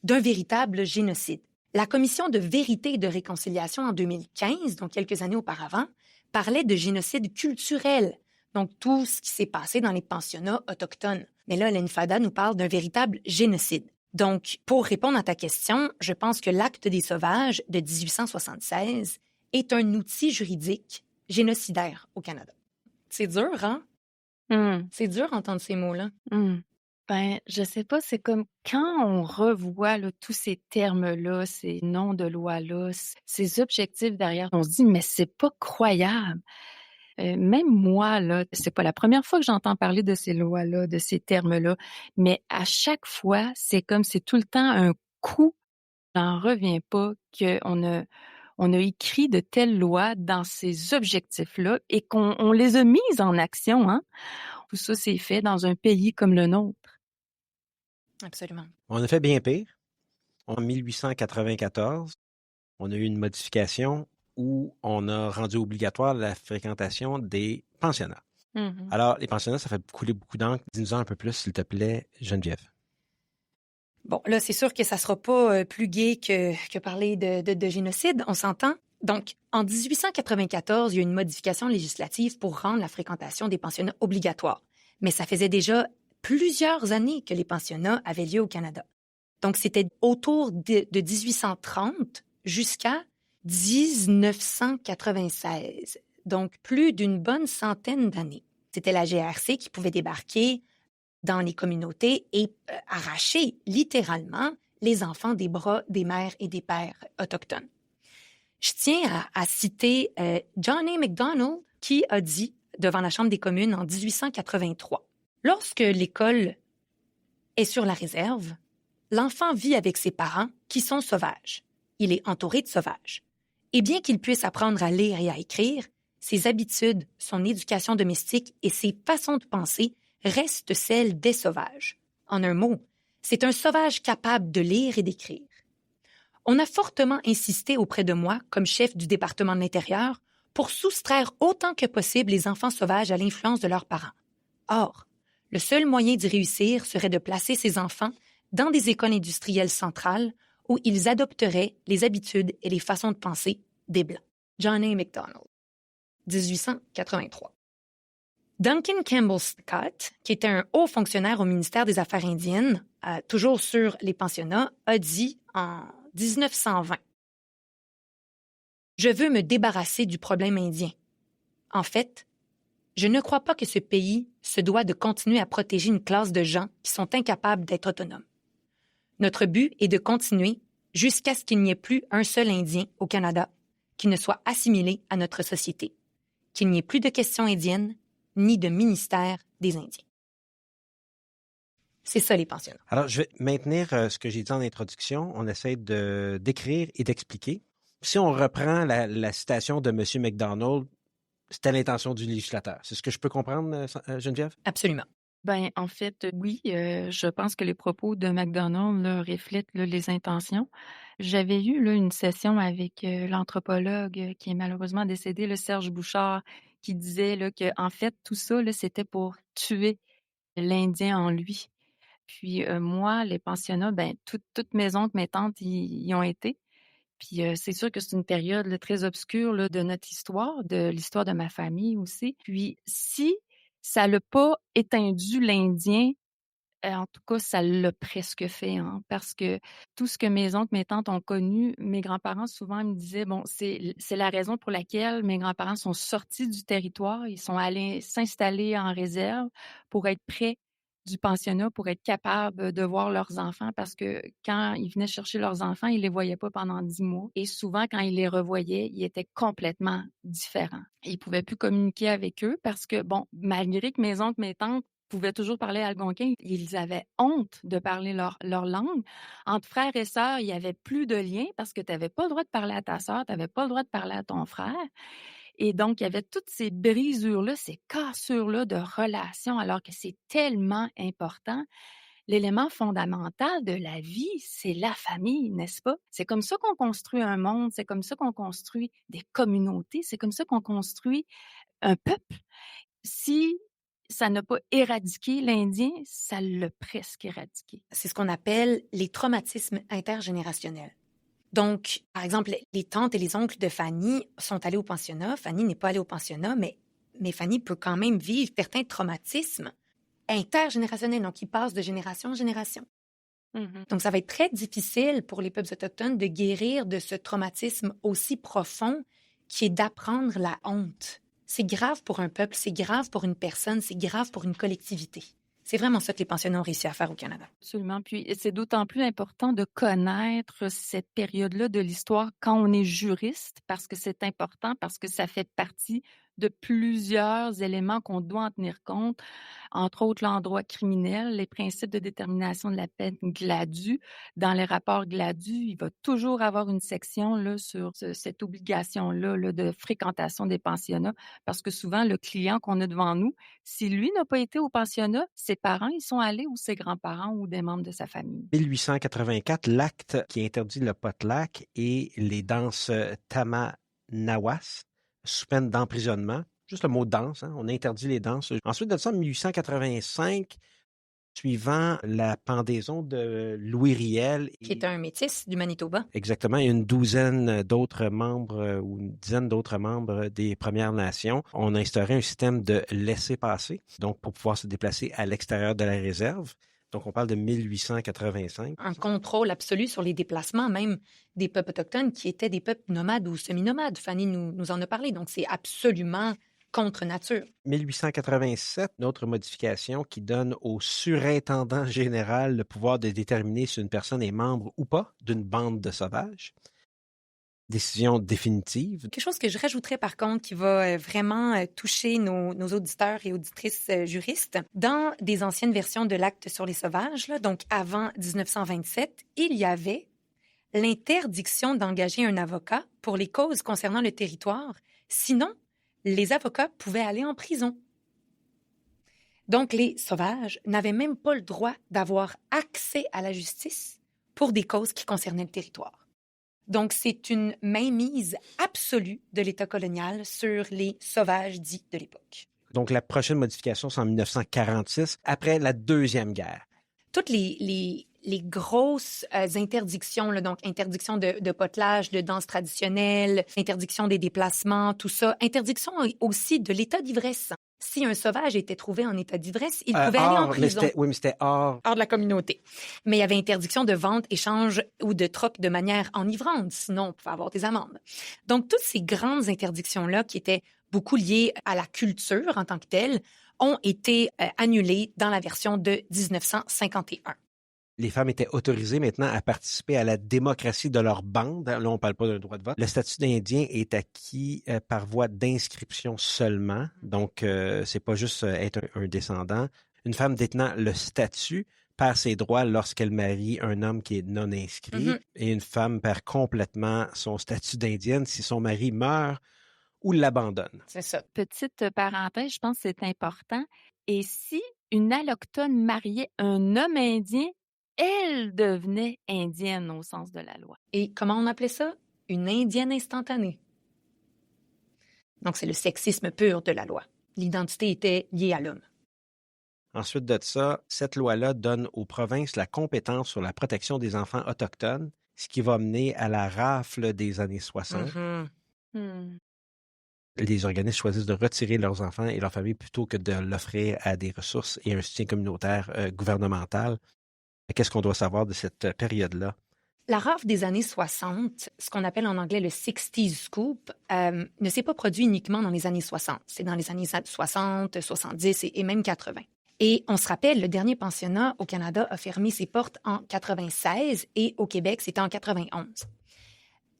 d'un véritable génocide. La Commission de vérité et de réconciliation en 2015, donc quelques années auparavant, parlait de génocide culturel, donc tout ce qui s'est passé dans les pensionnats autochtones. Mais là, l'ENFADA nous parle d'un véritable génocide. Donc, pour répondre à ta question, je pense que l'Acte des Sauvages de 1876 est un outil juridique génocidaire au Canada. C'est dur, hein? C'est dur d'entendre ces mots-là. Ben, je sais pas, c'est comme quand on revoit là, tous ces termes-là, ces noms de loi-là, ces objectifs derrière, on se dit, mais c'est pas croyable. Même moi, là, c'est pas la première fois que j'entends parler de ces lois-là, de ces termes-là, mais à chaque fois, c'est comme c'est tout le temps un coup. J'en reviens pas qu'on a écrit de telles lois dans ces objectifs-là et qu'on les a mises en action, hein. Tout ça, c'est fait dans un pays comme le nôtre. Absolument. On a fait bien pire. En 1894, on a eu une modification où on a rendu obligatoire la fréquentation des pensionnats. Alors, les pensionnats, ça fait couler beaucoup d'encre. Dis-nous un peu plus, s'il te plaît, Geneviève. Bon, là, c'est sûr que ça sera pas plus gai que parler de génocide, on s'entend. Donc, en 1894, il y a eu une modification législative pour rendre la fréquentation des pensionnats obligatoire. Mais ça faisait déjà plusieurs années que les pensionnats avaient lieu au Canada. Donc, c'était autour de 1830 jusqu'à 1996. Donc, plus d'une bonne centaine d'années. C'était la GRC qui pouvait débarquer dans les communautés et arracher littéralement les enfants des bras des mères et des pères autochtones. Je tiens à citer John A. Macdonald qui a dit devant la Chambre des communes en 1883, « Lorsque l'école est sur la réserve, l'enfant vit avec ses parents qui sont sauvages. Il est entouré de sauvages. Et bien qu'il puisse apprendre à lire et à écrire, ses habitudes, son éducation domestique et ses façons de penser restent celles des sauvages. En un mot, c'est un sauvage capable de lire et d'écrire. On a fortement insisté auprès de moi, comme chef du département de l'Intérieur, pour soustraire autant que possible les enfants sauvages à l'influence de leurs parents. Or, le seul moyen d'y réussir serait de placer ces enfants dans des écoles industrielles centrales où ils adopteraient les habitudes et les façons de penser des Blancs. John A. Macdonald, 1883. Duncan Campbell Scott, qui était un haut fonctionnaire au ministère des Affaires indiennes, toujours sur les pensionnats, a dit en 1920 « Je veux me débarrasser du problème indien. En fait, je ne crois pas que ce pays se doit de continuer à protéger une classe de gens qui sont incapables d'être autonomes. Notre but est de continuer jusqu'à ce qu'il n'y ait plus un seul Indien au Canada qui ne soit assimilé à notre société, qu'il n'y ait plus de questions indiennes ni de ministère des Indiens. » C'est ça, les pensionnats. Alors, je vais maintenir ce que j'ai dit en introduction. On essaie d'écrire et d'expliquer. Si on reprend la citation de M. Macdonald, c'était l'intention du législateur. C'est ce que je peux comprendre, Geneviève? Absolument. Ben, en fait, oui, je pense que les propos de Macdonald là, reflètent là, les intentions. J'avais eu là, une session avec l'anthropologue qui est malheureusement décédé, le Serge Bouchard, qui disait là, que en fait, tout ça, là, c'était pour tuer l'Indien en lui. Puis moi, les pensionnats, ben, toutes mes oncles, mes tantes, y ont été. Puis c'est sûr que c'est une période là, très obscure là, de notre histoire, de l'histoire de ma famille aussi. Puis si ça l'a pas éteindu l'Indien, en tout cas, ça l'a presque fait, hein, parce que tout ce que mes oncles, mes tantes ont connu, mes grands-parents souvent me disaient, bon, c'est la raison pour laquelle mes grands-parents sont sortis du territoire, ils sont allés s'installer en réserve pour être près du pensionnat, pour être capables de voir leurs enfants, parce que quand ils venaient chercher leurs enfants, ils les voyaient pas pendant 10 mois. Et souvent, quand ils les revoyaient, ils étaient complètement différents. Ils pouvaient plus communiquer avec eux parce que, bon, malgré que mes oncles, mes tantes pouvaient toujours parler algonquin, ils avaient honte de parler leur langue. Entre frères et sœurs, il n'y avait plus de lien parce que tu n'avais pas le droit de parler à ta sœur, tu n'avais pas le droit de parler à ton frère. Et donc, il y avait toutes ces brisures-là, ces cassures-là de relations, alors que c'est tellement important. L'élément fondamental de la vie, c'est la famille, n'est-ce pas? C'est comme ça qu'on construit un monde, c'est comme ça qu'on construit des communautés, c'est comme ça qu'on construit un peuple. Si ça n'a pas éradiqué l'Indien, ça l'a presque éradiqué. C'est ce qu'on appelle les traumatismes intergénérationnels. Donc, par exemple, les tantes et les oncles de Fanny sont allés au pensionnat. Fanny n'est pas allée au pensionnat, mais Fanny peut quand même vivre certains traumatismes intergénérationnels, donc qui passent de génération en génération. Donc, ça va être très difficile pour les peuples autochtones de guérir de ce traumatisme aussi profond qui est d'apprendre la honte. C'est grave pour un peuple, c'est grave pour une personne, c'est grave pour une collectivité. C'est vraiment ça que les pensionnats ont réussi à faire au Canada. Absolument. Puis c'est d'autant plus important de connaître cette période-là de l'histoire quand on est juriste, parce que c'est important, parce que ça fait partie de plusieurs éléments qu'on doit en tenir compte, entre autres l'endroit criminel, les principes de détermination de la peine GLADU. Dans les rapports GLADU, il va toujours avoir une section là, sur cette obligation-là là, de fréquentation des pensionnats, parce que souvent, le client qu'on a devant nous, si lui n'a pas été au pensionnat, ses parents y sont allés ou ses grands-parents ou des membres de sa famille. 1884, l'acte qui interdit le potlatch et les danses tamanawas sous peine d'emprisonnement. Juste le mot danse, hein, on interdit les danses. Ensuite de ça, en 1885, suivant la pendaison de Louis Riel. Qui est un métis du Manitoba. Exactement, et une douzaine d'autres membres ou une dizaine d'autres membres des Premières Nations. On a instauré un système de laissez-passer, donc pour pouvoir se déplacer à l'extérieur de la réserve. Donc, on parle de 1885. Un contrôle absolu sur les déplacements, même des peuples autochtones qui étaient des peuples nomades ou semi-nomades. Fanny nous en a parlé, donc c'est absolument contre nature. 1887, une autre modification qui donne au surintendant général le pouvoir de déterminer si une personne est membre ou pas d'une bande de sauvages. Décision définitive. Quelque chose que je rajouterais par contre qui va vraiment toucher nos auditeurs et auditrices juristes. Dans des anciennes versions de l'acte sur les sauvages, là, donc avant 1927, il y avait l'interdiction d'engager un avocat pour les causes concernant le territoire. Sinon, les avocats pouvaient aller en prison. Donc, les sauvages n'avaient même pas le droit d'avoir accès à la justice pour des causes qui concernaient le territoire. Donc, c'est une mainmise absolue de l'État colonial sur les sauvages dits de l'époque. Donc, la prochaine modification, c'est en 1946, après la Deuxième Guerre. Toutes les grosses interdictions, là, donc interdiction de potelage, de danse traditionnelle, interdiction des déplacements, tout ça, interdiction aussi de l'état d'ivresse. Si un sauvage était trouvé en état d'ivresse, il pouvait aller en prison. Mais c'était hors de la communauté. Mais il y avait interdiction de vente, échange ou de troc de manière enivrante. Sinon, on pouvait avoir des amendes. Donc, toutes ces grandes interdictions-là qui étaient beaucoup liées à la culture en tant que telle ont été annulées dans la version de 1951. Les femmes étaient autorisées maintenant à participer à la démocratie de leur bande. Là, on ne parle pas d'un droit de vote. Le statut d'Indien est acquis par voie d'inscription seulement. Donc, c'est pas juste être un descendant. Une femme détenant le statut perd ses droits lorsqu'elle marie un homme qui est non inscrit. Et une femme perd complètement son statut d'indienne si son mari meurt ou l'abandonne. C'est ça. Petite parenthèse, je pense que c'est important. Et si une allochtone mariait un homme indien, elle devenait indienne au sens de la loi. Et comment on appelait ça? Une indienne instantanée. Donc, c'est le sexisme pur de la loi. L'identité était liée à l'homme. Ensuite de ça, cette loi-là donne aux provinces la compétence sur la protection des enfants autochtones ce qui va mener à la rafle des années 60. Les organismes choisissent de retirer leurs enfants et leurs familles plutôt que de l'offrir à des ressources et un soutien communautaire gouvernemental. Qu'est-ce qu'on doit savoir de cette période-là? La rafle des années 60, ce qu'on appelle en anglais le 60s scoop, ne s'est pas produit uniquement dans les années 60. C'est dans les années 60, 70 et même 80. Et on se rappelle, le dernier pensionnat au Canada a fermé ses portes en 96 et au Québec, c'était en 91.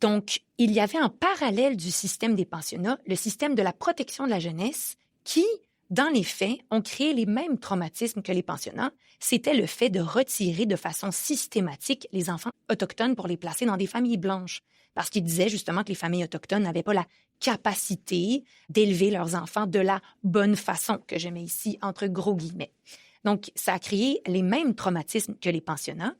Donc, il y avait en parallèle du système des pensionnats le système de la protection de la jeunesse qui, dans les faits, ont créé les mêmes traumatismes que les pensionnats. C'était le fait de retirer de façon systématique les enfants autochtones pour les placer dans des familles blanches. Parce qu'ils disaient justement que les familles autochtones n'avaient pas la capacité d'élever leurs enfants de la bonne façon, que je mets ici entre gros guillemets. Donc, ça a créé les mêmes traumatismes que les pensionnats.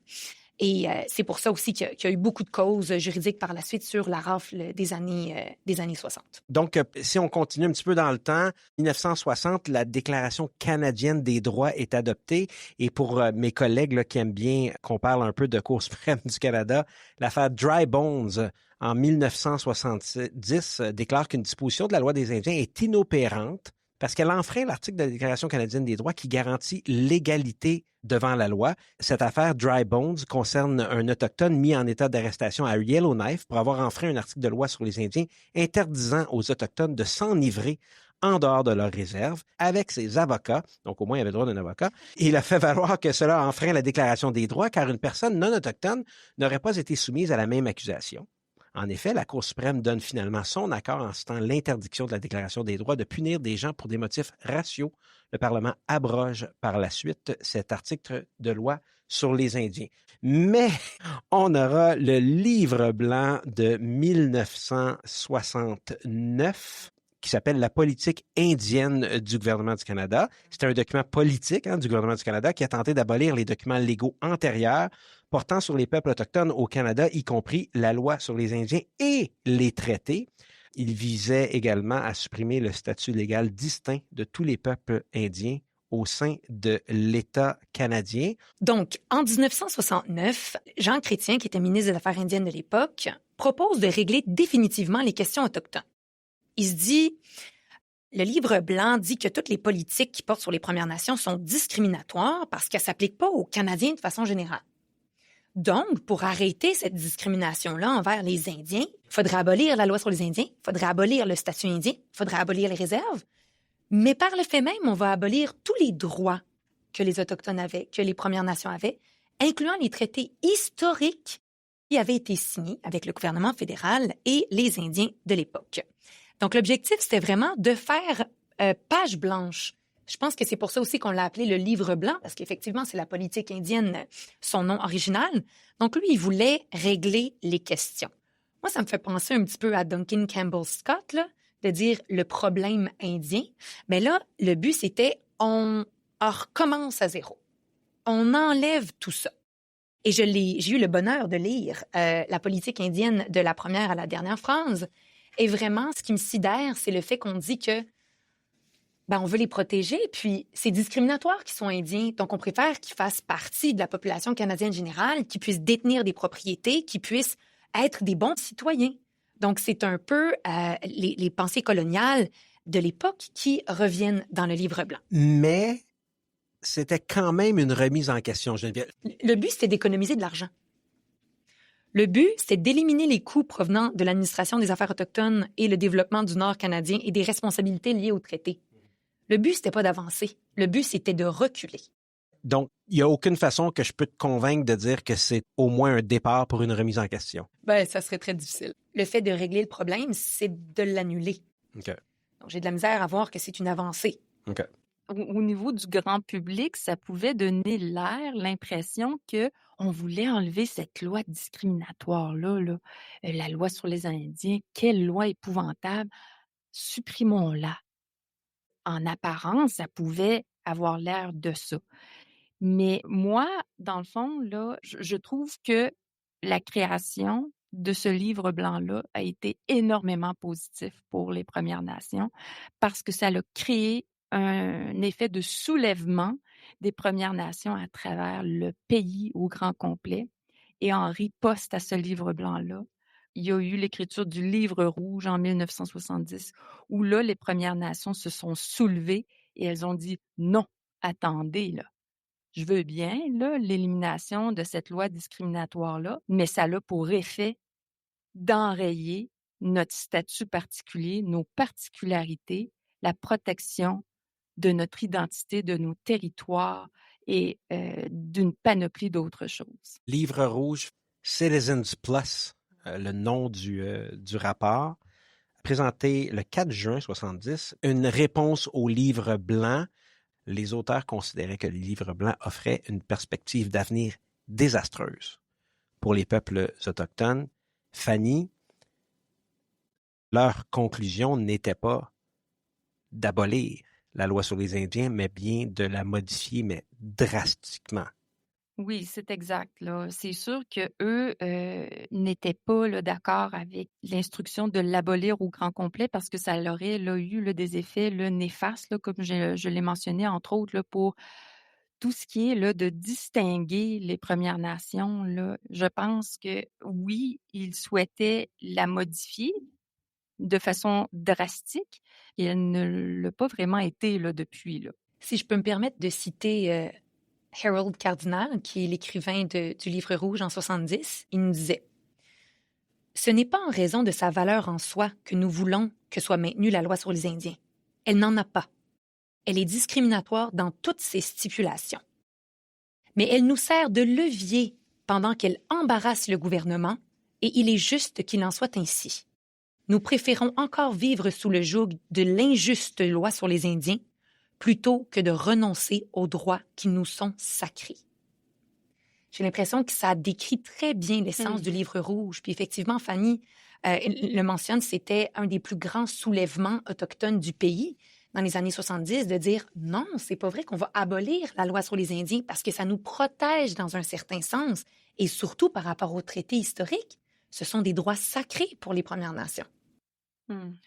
Et c'est pour ça aussi qu'il y a eu beaucoup de causes juridiques par la suite sur la rafle des années 60. Donc, si on continue un petit peu dans le temps, 1960, la Déclaration canadienne des droits est adoptée. Et pour mes collègues là, qui aiment bien qu'on parle un peu de Cour suprême du Canada, l'affaire Dry Bones en 1970 déclare qu'une disposition de la loi des Indiens est inopérante parce qu'elle enfreint l'article de la Déclaration canadienne des droits qui garantit l'égalité devant la loi. Cette affaire Dry Bones concerne un Autochtone mis en état d'arrestation à Yellowknife pour avoir enfreint un article de loi sur les Indiens interdisant aux Autochtones de s'enivrer en dehors de leur réserve avec ses avocats. Donc, au moins, il avait le droit d'un avocat. Et il a fait valoir que cela enfreint la Déclaration des droits car une personne non autochtone n'aurait pas été soumise à la même accusation. En effet, la Cour suprême donne finalement son accord en citant l'interdiction de la Déclaration des droits de punir des gens pour des motifs raciaux. Le Parlement abroge par la suite cet article de loi sur les Indiens. Mais on aura le livre blanc de 1969 qui s'appelle « La politique indienne du gouvernement du Canada ». C'est un document politique du gouvernement du Canada qui a tenté d'abolir les documents légaux antérieurs portant sur les peuples autochtones au Canada, y compris la loi sur les Indiens et les traités. Il visait également à supprimer le statut légal distinct de tous les peuples indiens au sein de l'État canadien. Donc, en 1969, Jean Chrétien, qui était ministre des Affaires indiennes de l'époque, propose de régler définitivement les questions autochtones. Il se dit, le livre blanc dit que toutes les politiques qui portent sur les Premières Nations sont discriminatoires parce qu'elles ne s'appliquent pas aux Canadiens de façon générale. Donc, pour arrêter cette discrimination-là envers les Indiens, il faudrait abolir la loi sur les Indiens, il faudrait abolir le statut indien, il faudrait abolir les réserves. Mais par le fait même, on va abolir tous les droits que les Autochtones avaient, que les Premières Nations avaient, incluant les traités historiques qui avaient été signés avec le gouvernement fédéral et les Indiens de l'époque. Donc, l'objectif, c'était vraiment de faire page blanche. Je pense que c'est pour ça aussi qu'on l'a appelé le livre blanc, parce qu'effectivement, c'est la politique indienne, son nom original. Donc, lui, il voulait régler les questions. Moi, ça me fait penser un petit peu à Duncan Campbell Scott, là, de dire le problème indien. Mais là, le but, c'était on recommence à zéro. On enlève tout ça. Et j'ai eu le bonheur de lire la politique indienne de la première à la dernière phrase. Et vraiment, ce qui me sidère, c'est le fait qu'on dit que on veut les protéger, puis c'est discriminatoire qu'ils soient indiens. Donc, on préfère qu'ils fassent partie de la population canadienne générale, qu'ils puissent détenir des propriétés, qu'ils puissent être des bons citoyens. Donc, c'est un peu les pensées coloniales de l'époque qui reviennent dans le livre blanc. Mais c'était quand même une remise en question, Geneviève. Le but, c'était d'économiser de l'argent. Le but, c'était d'éliminer les coûts provenant de l'administration des affaires autochtones et le développement du Nord canadien et des responsabilités liées au traité. Le but, c'était pas d'avancer. Le but, c'était de reculer. Donc, il n'y a aucune façon que je peux te convaincre de dire que c'est au moins un départ pour une remise en question. Ça serait très difficile. Le fait de régler le problème, c'est de l'annuler. OK. Donc, j'ai de la misère à voir que c'est une avancée. OK. Au niveau du grand public, ça pouvait donner l'impression que on voulait enlever cette loi discriminatoire-là, la loi sur les Indiens. Quelle loi épouvantable! Supprimons-la. En apparence, ça pouvait avoir l'air de ça. Mais moi, dans le fond, là, je trouve que la création de ce livre blanc-là a été énormément positif pour les Premières Nations parce que ça a créé un effet de soulèvement des Premières Nations à travers le pays au grand complet. et Henri, poste à ce livre blanc-là, il y a eu l'écriture du Livre rouge en 1970, où là, les Premières Nations se sont soulevées et elles ont dit « Non, attendez, là. Je veux bien là, l'élimination de cette loi discriminatoire-là, mais ça a pour effet d'enrayer notre statut particulier, nos particularités, la protection de notre identité, de nos territoires et d'une panoplie d'autres choses. » Livre rouge, Citizens Plus, le nom du rapport, présenté le 4 juin 70, une réponse au livre blanc. Les auteurs considéraient que le livre blanc offrait une perspective d'avenir désastreuse pour les peuples autochtones. Fanny, leur conclusion n'était pas d'abolir la loi sur les Indiens, mais bien de la modifier, mais drastiquement. Oui, c'est exact. Là. C'est sûr qu'eux n'étaient pas là, d'accord avec l'instruction de l'abolir au grand complet parce que ça aurait là, eu là, des effets là, néfastes, là, comme je l'ai mentionné, entre autres, là, pour tout ce qui est là, de distinguer les Premières Nations. Là. Je pense que oui, ils souhaitaient la modifier de façon drastique et elle ne l'a pas vraiment été là, depuis. Là. Si je peux me permettre de citer Harold Cardinal, qui est l'écrivain du Livre rouge en 70, il nous disait « Ce n'est pas en raison de sa valeur en soi que nous voulons que soit maintenue la loi sur les Indiens. Elle n'en a pas. Elle est discriminatoire dans toutes ses stipulations. Mais elle nous sert de levier pendant qu'elle embarrasse le gouvernement et il est juste qu'il en soit ainsi. Nous préférons encore vivre sous le joug de l'injuste loi sur les Indiens plutôt que de renoncer aux droits qui nous sont sacrés. » J'ai l'impression que ça décrit très bien l'essence du Livre rouge. Puis effectivement, Fanny le mentionne, c'était un des plus grands soulèvements autochtones du pays dans les années 70, de dire non, c'est pas vrai qu'on va abolir la loi sur les Indiens parce que ça nous protège dans un certain sens. Et surtout par rapport aux traités historiques, ce sont des droits sacrés pour les Premières Nations.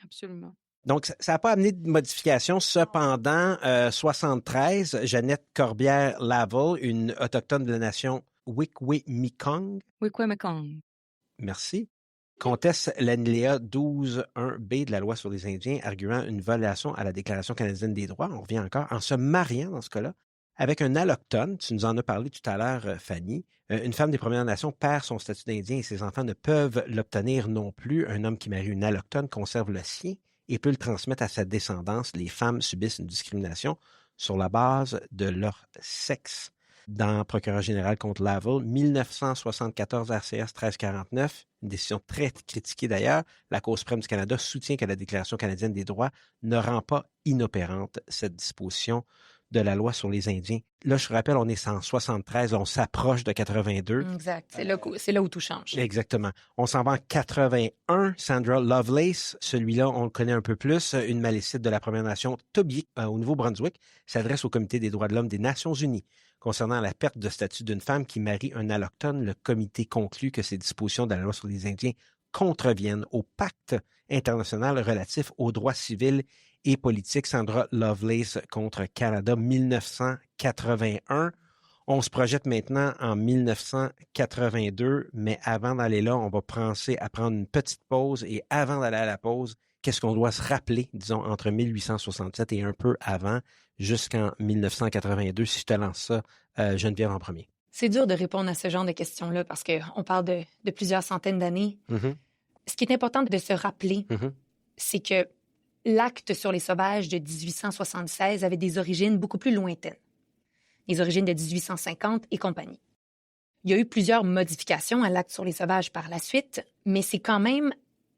Absolument. Donc, ça n'a pas amené de modification. Cependant, 73, Jeannette Corbière-Laval, une autochtone de la nation Wik-Wik-Mekong. Wik-Wik-Mekong. Merci. Conteste l'alinéa 12.1b de la loi sur les Indiens, arguant une violation à la Déclaration canadienne des droits. On revient encore en se mariant dans ce cas-là avec un allochtone. Tu nous en as parlé tout à l'heure, Fanny. Une femme des Premières Nations perd son statut d'Indien et ses enfants ne peuvent l'obtenir non plus. Un homme qui marie une allochtone conserve le sien et peut le transmettre à sa descendance. Les femmes subissent une discrimination sur la base de leur sexe. Dans Procureur général contre Laval, 1974 RCS 1349, une décision très critiquée d'ailleurs, la Cour suprême du Canada soutient que la Déclaration canadienne des droits ne rend pas inopérante cette disposition de la loi sur les Indiens. Là, je vous rappelle, on est en 73, on s'approche de 82. Exact. C'est là où tout change. Exactement. On s'en va en 81. Sandra Lovelace, celui-là, on le connaît un peu plus, une malécite de la Première Nation Tobique au Nouveau-Brunswick, s'adresse au Comité des droits de l'homme des Nations unies. Concernant la perte de statut d'une femme qui marie un allochtone, le comité conclut que ces dispositions de la loi sur les Indiens contreviennent au pacte international relatif aux droits civils et politiques. Sandra Lovelace contre Canada, 1981. On se projette maintenant en 1982, mais avant d'aller là, on va penser à prendre une petite pause. Et avant d'aller à la pause, qu'est-ce qu'on doit se rappeler, disons, entre 1867 et un peu avant, jusqu'en 1982, si je te lance ça, Geneviève en premier? C'est dur de répondre à ce genre de questions-là parce qu'on parle de plusieurs centaines d'années. Mm-hmm. Ce qui est important de se rappeler, c'est que l'acte sur les sauvages de 1876 avait des origines beaucoup plus lointaines. Les origines de 1850 et compagnie. Il y a eu plusieurs modifications à l'acte sur les sauvages par la suite, mais c'est quand même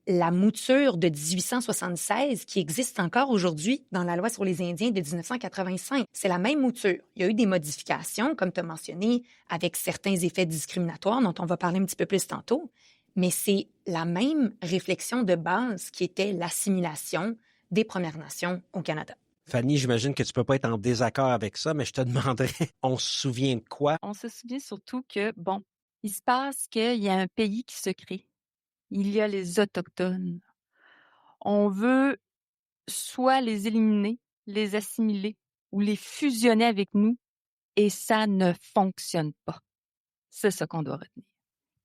la mouture de 1876 qui existe encore aujourd'hui dans la loi sur les Indiens de 1985. C'est la même mouture. Il y a eu des modifications, comme tu as mentionné, avec certains effets discriminatoires dont on va parler un petit peu plus tantôt, mais c'est la même réflexion de base qui était l'assimilation des Premières Nations au Canada. Fanny, j'imagine que tu peux pas être en désaccord avec ça, mais je te demanderais, on se souvient de quoi? On se souvient surtout que, bon, il se passe qu'il y a un pays qui se crée. Il y a les Autochtones. On veut soit les éliminer, les assimiler ou les fusionner avec nous et ça ne fonctionne pas. C'est ce qu'on doit retenir.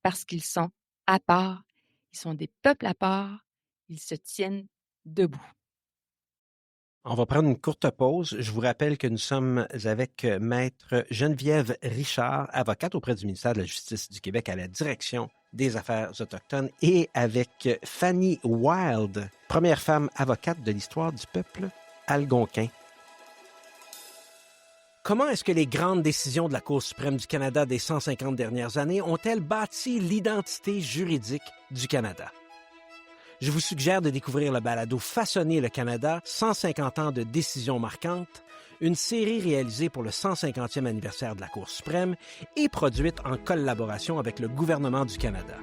parce qu'ils sont à part. Ils sont des peuples à part. Ils se tiennent debout. On va prendre une courte pause. Je vous rappelle que nous sommes avec Maître Geneviève Richard, avocate auprès du ministère de la Justice du Québec à la direction des Affaires autochtones, et avec Fanny Wild, première femme avocate de l'histoire du peuple algonquin. Comment est-ce que les grandes décisions de la Cour suprême du Canada des 150 dernières années ont-elles bâti l'identité juridique du Canada? Je vous suggère de découvrir le balado Façonner le Canada, 150 ans de décisions marquantes, une série réalisée pour le 150e anniversaire de la Cour suprême et produite en collaboration avec le gouvernement du Canada.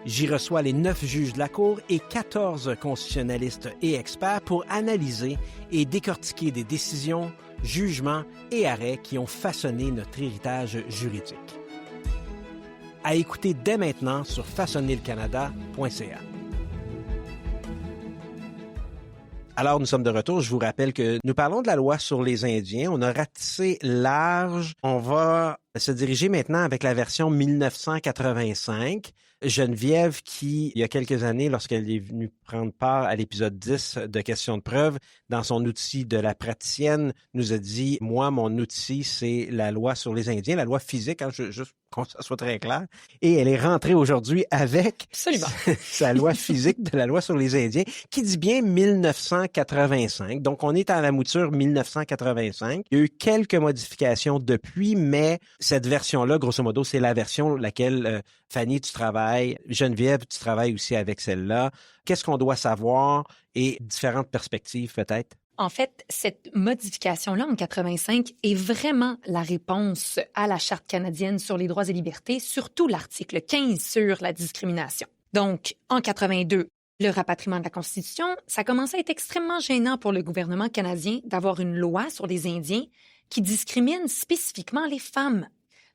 J'y reçois les 9 juges de la Cour et 14 constitutionnalistes et experts pour analyser et décortiquer des décisions, jugements et arrêts qui ont façonné notre héritage juridique. À écouter dès maintenant sur façonnerlecanada.ca. Alors, nous sommes de retour. Je vous rappelle que nous parlons de la loi sur les Indiens. On a ratissé large. On va se diriger maintenant avec la version 1985. Geneviève, qui, il y a quelques années, lorsqu'elle est venue prendre part à l'épisode 10 de Questions de preuve, dans son outil de la praticienne, nous a dit, moi, mon outil, c'est la loi sur les Indiens, la loi physique, juste qu'on soit très clair. Et elle est rentrée aujourd'hui avec sa loi physique de la loi sur les Indiens, qui dit bien 1985. Donc, on est à la mouture 1985. Il y a eu quelques modifications depuis, mais cette version-là, grosso modo, c'est la version laquelle, Fanny, tu travailles, Geneviève, tu travailles aussi avec celle-là. Qu'est-ce qu'on doit savoir et différentes perspectives peut-être? En fait, cette modification-là en 85 est vraiment la réponse à la Charte canadienne sur les droits et libertés, surtout l'article 15 sur la discrimination. Donc, en 82, le rapatriement de la Constitution, ça commençait à être extrêmement gênant pour le gouvernement canadien d'avoir une loi sur les Indiens qui discrimine spécifiquement les femmes.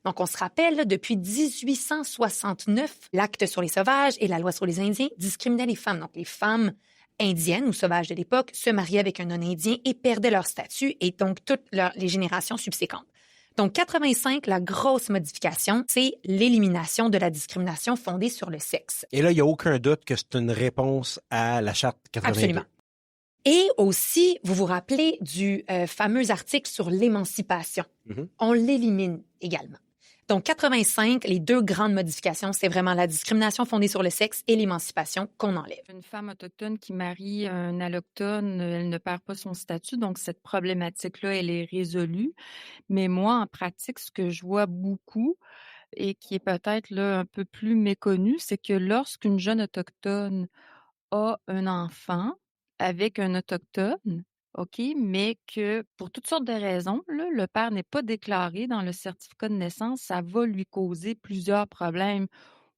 Donc, on se rappelle, là, depuis 1869, l'Acte sur les sauvages et la loi sur les Indiens discriminaient les femmes. Donc, les femmes indiennes ou sauvages de l'époque se mariaient avec un non-indien et perdaient leur statut et donc toutes les générations subséquentes. Donc, 85, la grosse modification, c'est l'élimination de la discrimination fondée sur le sexe. Et là, il n'y a aucun doute que c'est une réponse à la Charte 82. Absolument. Et aussi, vous vous rappelez du fameux article sur l'émancipation. Mm-hmm. On l'élimine également. Donc, 85, les deux grandes modifications, c'est vraiment la discrimination fondée sur le sexe et l'émancipation qu'on enlève. Une femme autochtone qui marie un allochtone, elle ne perd pas son statut, donc cette problématique-là, elle est résolue. Mais moi, en pratique, ce que je vois beaucoup et qui est peut-être là un peu plus méconnu, c'est que lorsqu'une jeune autochtone a un enfant avec un autochtone, OK, mais que pour toutes sortes de raisons, là, le père n'est pas déclaré dans le certificat de naissance, ça va lui causer plusieurs problèmes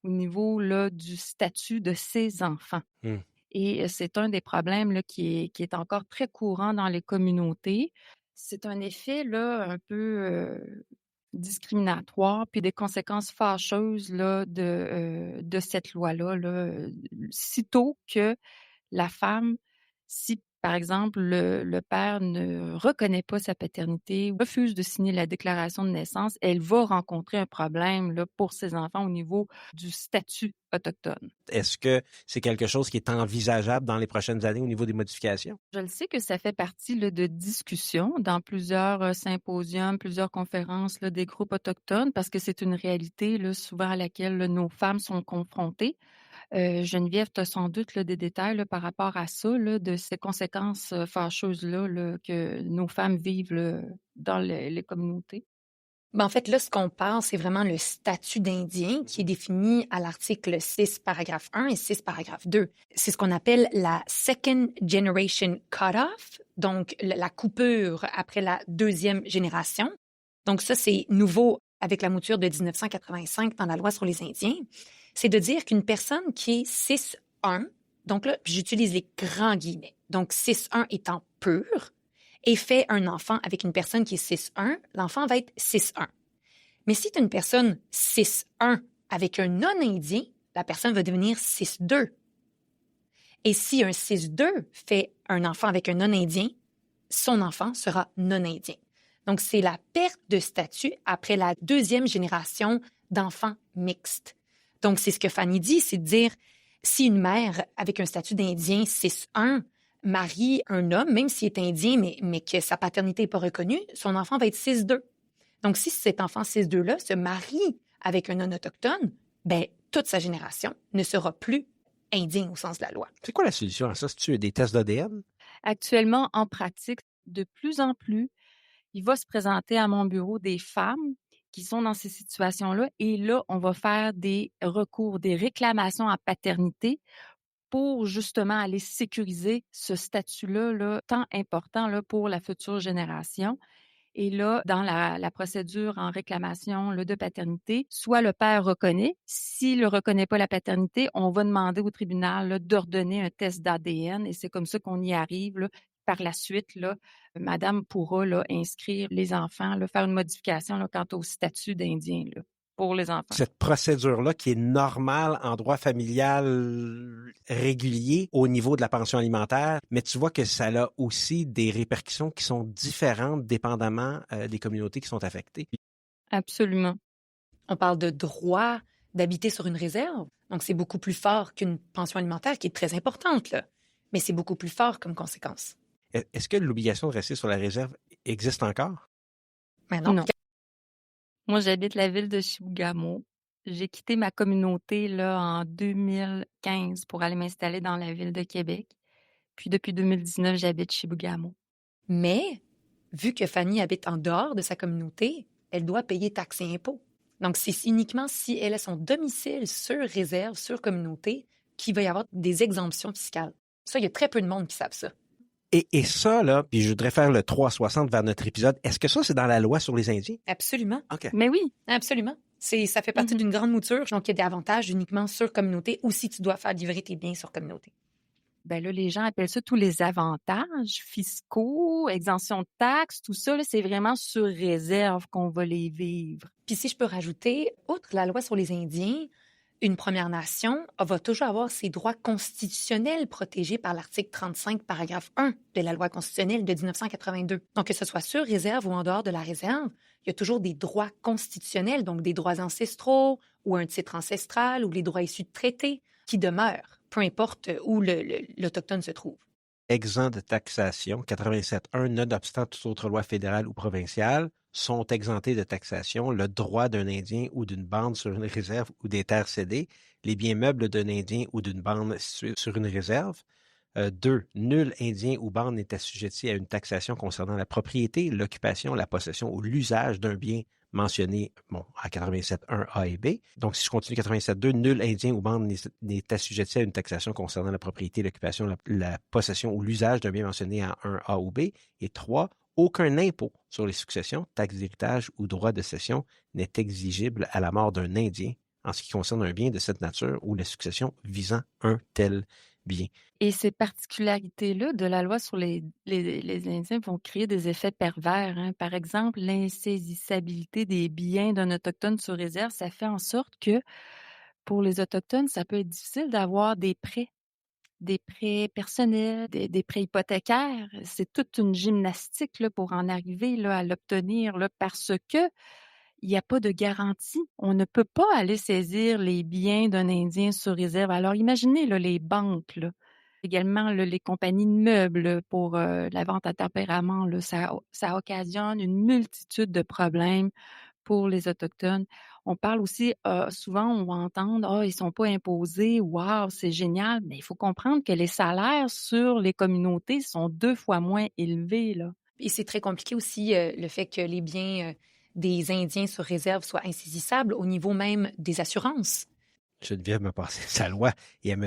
au niveau là, du statut de ses enfants. Et c'est un des problèmes là, qui est encore très courant dans les communautés. C'est un effet là, un peu discriminatoire, puis des conséquences fâcheuses là, de cette loi-là. Là, sitôt que la femme, si par exemple, le père ne reconnaît pas sa paternité, refuse de signer la déclaration de naissance, elle va rencontrer un problème là, pour ses enfants au niveau du statut autochtone. Est-ce que c'est quelque chose qui est envisageable dans les prochaines années au niveau des modifications? Je le sais que ça fait partie là, de discussions dans plusieurs symposiums, plusieurs conférences là, des groupes autochtones, parce que c'est une réalité là, souvent à laquelle là, nos femmes sont confrontées. Geneviève, tu as sans doute là, des détails là, par rapport à ça, là, de ces conséquences fâcheuses-là là, que nos femmes vivent là, dans les communautés. Ben, en fait, là, ce qu'on parle, c'est vraiment le statut d'Indien qui est défini à l'article 6, paragraphe 1 et 6, paragraphe 2. C'est ce qu'on appelle la Second Generation Cut-off, donc la coupure après la deuxième génération. Donc ça, c'est nouveau avec la mouture de 1985 dans la loi sur les Indiens. C'est de dire qu'une personne qui est 6-1, donc là, j'utilise les grands guillemets, donc 6-1 étant pur, et fait un enfant avec une personne qui est 6-1, l'enfant va être 6-1. Mais si tu as une personne 6-1 avec un non-indien, la personne va devenir 6-2. Et si un 6-2 fait un enfant avec un non-indien, son enfant sera non-indien. Donc, c'est la perte de statut après la deuxième génération d'enfants mixtes. Donc, c'est ce que Fanny dit, c'est de dire, si une mère avec un statut d'Indien 6-1 marie un homme, même s'il est Indien, mais que sa paternité n'est pas reconnue, son enfant va être 6-2. Donc, si cet enfant 6-2-là se marie avec un non-autochtone, ben toute sa génération ne sera plus indien au sens de la loi. C'est quoi la solution à ça? C'est-tu des tests d'ADN? Actuellement, en pratique, de plus en plus, il va se présenter à mon bureau des femmes qui sont dans ces situations-là et là, on va faire des recours, des réclamations à paternité pour justement aller sécuriser ce statut-là là, tant important là, pour la future génération. Et là, dans la procédure en réclamation là, de paternité, soit le père reconnaît. S'il ne reconnaît pas la paternité, on va demander au tribunal là, d'ordonner un test d'ADN et c'est comme ça qu'on y arrive. Là. Par la suite, là, madame pourra là, inscrire les enfants, là, faire une modification là, quant au statut d'Indien là, pour les enfants. Cette procédure-là qui est normale en droit familial régulier au niveau de la pension alimentaire, mais tu vois que ça a aussi des répercussions qui sont différentes dépendamment des communautés qui sont affectées. Absolument. On parle de droit d'habiter sur une réserve, donc c'est beaucoup plus fort qu'une pension alimentaire qui est très importante, là. Mais c'est beaucoup plus fort comme conséquence. Est-ce que l'obligation de rester sur la réserve existe encore? Mais non. Moi, j'habite la ville de Chibougamau. J'ai quitté ma communauté là, en 2015 pour aller m'installer dans la ville de Québec. Puis depuis 2019, j'habite Chibougamau. Mais, vu que Fanny habite en dehors de sa communauté, elle doit payer taxes et impôts. Donc, c'est uniquement si elle a son domicile sur réserve, sur communauté, qu'il va y avoir des exemptions fiscales. Ça, il y a très peu de monde qui savent ça. Et ça, là, puis je voudrais faire le 360 vers notre épisode, est-ce que ça, c'est dans la loi sur les Indiens? Absolument. OK. Mais oui. Absolument. Ça fait partie d'une grande mouture. Donc, il y a des avantages uniquement sur communauté ou si tu dois faire livrer tes biens sur communauté. Ben là, les gens appellent ça tous les avantages fiscaux, exemption de taxes, tout ça, là, c'est vraiment sur réserve qu'on va les vivre. Puis si je peux rajouter, outre la loi sur les Indiens, une Première Nation va toujours avoir ses droits constitutionnels protégés par l'article 35, paragraphe 1 de la loi constitutionnelle de 1982. Donc, que ce soit sur réserve ou en dehors de la réserve, il y a toujours des droits constitutionnels, donc des droits ancestraux ou un titre ancestral ou les droits issus de traités qui demeurent, peu importe où l'Autochtone se trouve. Exempt de taxation, 87.1, nonobstant toute autre loi fédérale ou provinciale, sont exemptés de taxation le droit d'un Indien ou d'une bande sur une réserve ou des terres cédées, les biens meubles d'un Indien ou d'une bande située sur une réserve. 2. Nul Indien ou bande n'est assujetti à une taxation concernant la propriété, l'occupation, la possession ou l'usage d'un bien mentionné à 87.1 A et B. Donc, si je continue 87.2, nul Indien ou bande n'est assujetti à une taxation concernant la propriété, l'occupation, la possession ou l'usage d'un bien mentionné à 1A ou B. Et 3. Aucun impôt sur les successions, taxes d'héritage ou droits de cession n'est exigible à la mort d'un Indien en ce qui concerne un bien de cette nature ou la succession visant un tel bien. Et ces particularités-là de la loi sur les Indiens vont créer des effets pervers. Hein. Par exemple, l'insaisissabilité des biens d'un Autochtone sur réserve, ça fait en sorte que pour les Autochtones, ça peut être difficile d'avoir des prêts personnels, des prêts hypothécaires. C'est toute une gymnastique là, pour en arriver là, à l'obtenir là, parce que il n'y a pas de garantie. On ne peut pas aller saisir les biens d'un Indien sur réserve. Alors, imaginez là, les banques, là. Également là, les compagnies de meubles pour la vente à tempérament. Là, ça occasionne une multitude de problèmes pour les Autochtones. On parle aussi, souvent, on va entendre « Ah, ils sont pas imposés, wow, c'est génial », mais il faut comprendre que les salaires sur les communautés sont 2 fois moins élevés, là. Et c'est très compliqué aussi le fait que les biens des Indiens sur réserve soient insaisissables au niveau même des assurances. Geneviève m'a passé sa loi et elle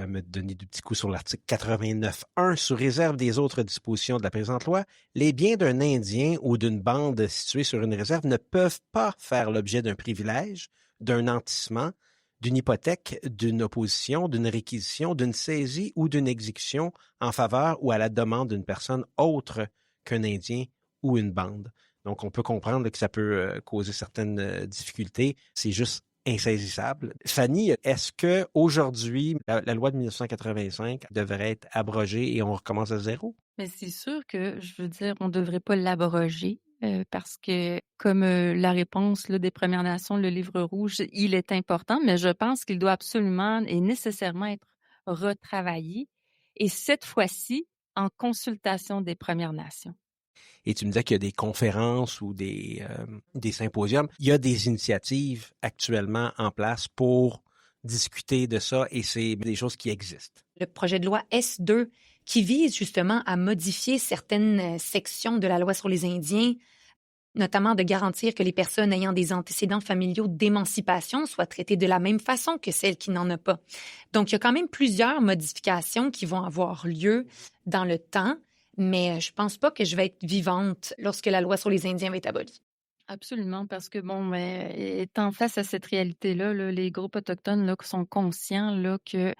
me donné du petit coup sur l'article 89.1. Sous réserve des autres dispositions de la présente loi, les biens d'un Indien ou d'une bande située sur une réserve ne peuvent pas faire l'objet d'un privilège, d'un nantissement, d'une hypothèque, d'une opposition, d'une réquisition, d'une saisie ou d'une exécution en faveur ou à la demande d'une personne autre qu'un Indien ou une bande. Donc, on peut comprendre que ça peut causer certaines difficultés. C'est juste insaisissable. Fanny, est-ce que aujourd'hui la loi de 1985 devrait être abrogée et on recommence à zéro? Mais c'est sûr que, je veux dire, on ne devrait pas l'abroger, parce que comme la réponse là, des Premières Nations, le livre rouge, il est important, mais je pense qu'il doit absolument et nécessairement être retravaillé. Et cette fois-ci, en consultation des Premières Nations. Et tu me disais qu'il y a des conférences ou des symposiums. Il y a des initiatives actuellement en place pour discuter de ça et c'est des choses qui existent. Le projet de loi S2 qui vise justement à modifier certaines sections de la loi sur les Indiens, notamment de garantir que les personnes ayant des antécédents familiaux d'émancipation soient traitées de la même façon que celles qui n'en ont pas. Donc, il y a quand même plusieurs modifications qui vont avoir lieu dans le temps, mais je pense pas que je vais être vivante lorsque la loi sur les Indiens va être abolie. Absolument, parce que bon, étant face à cette réalité-là, là, les groupes autochtones là, sont conscients là, qu'il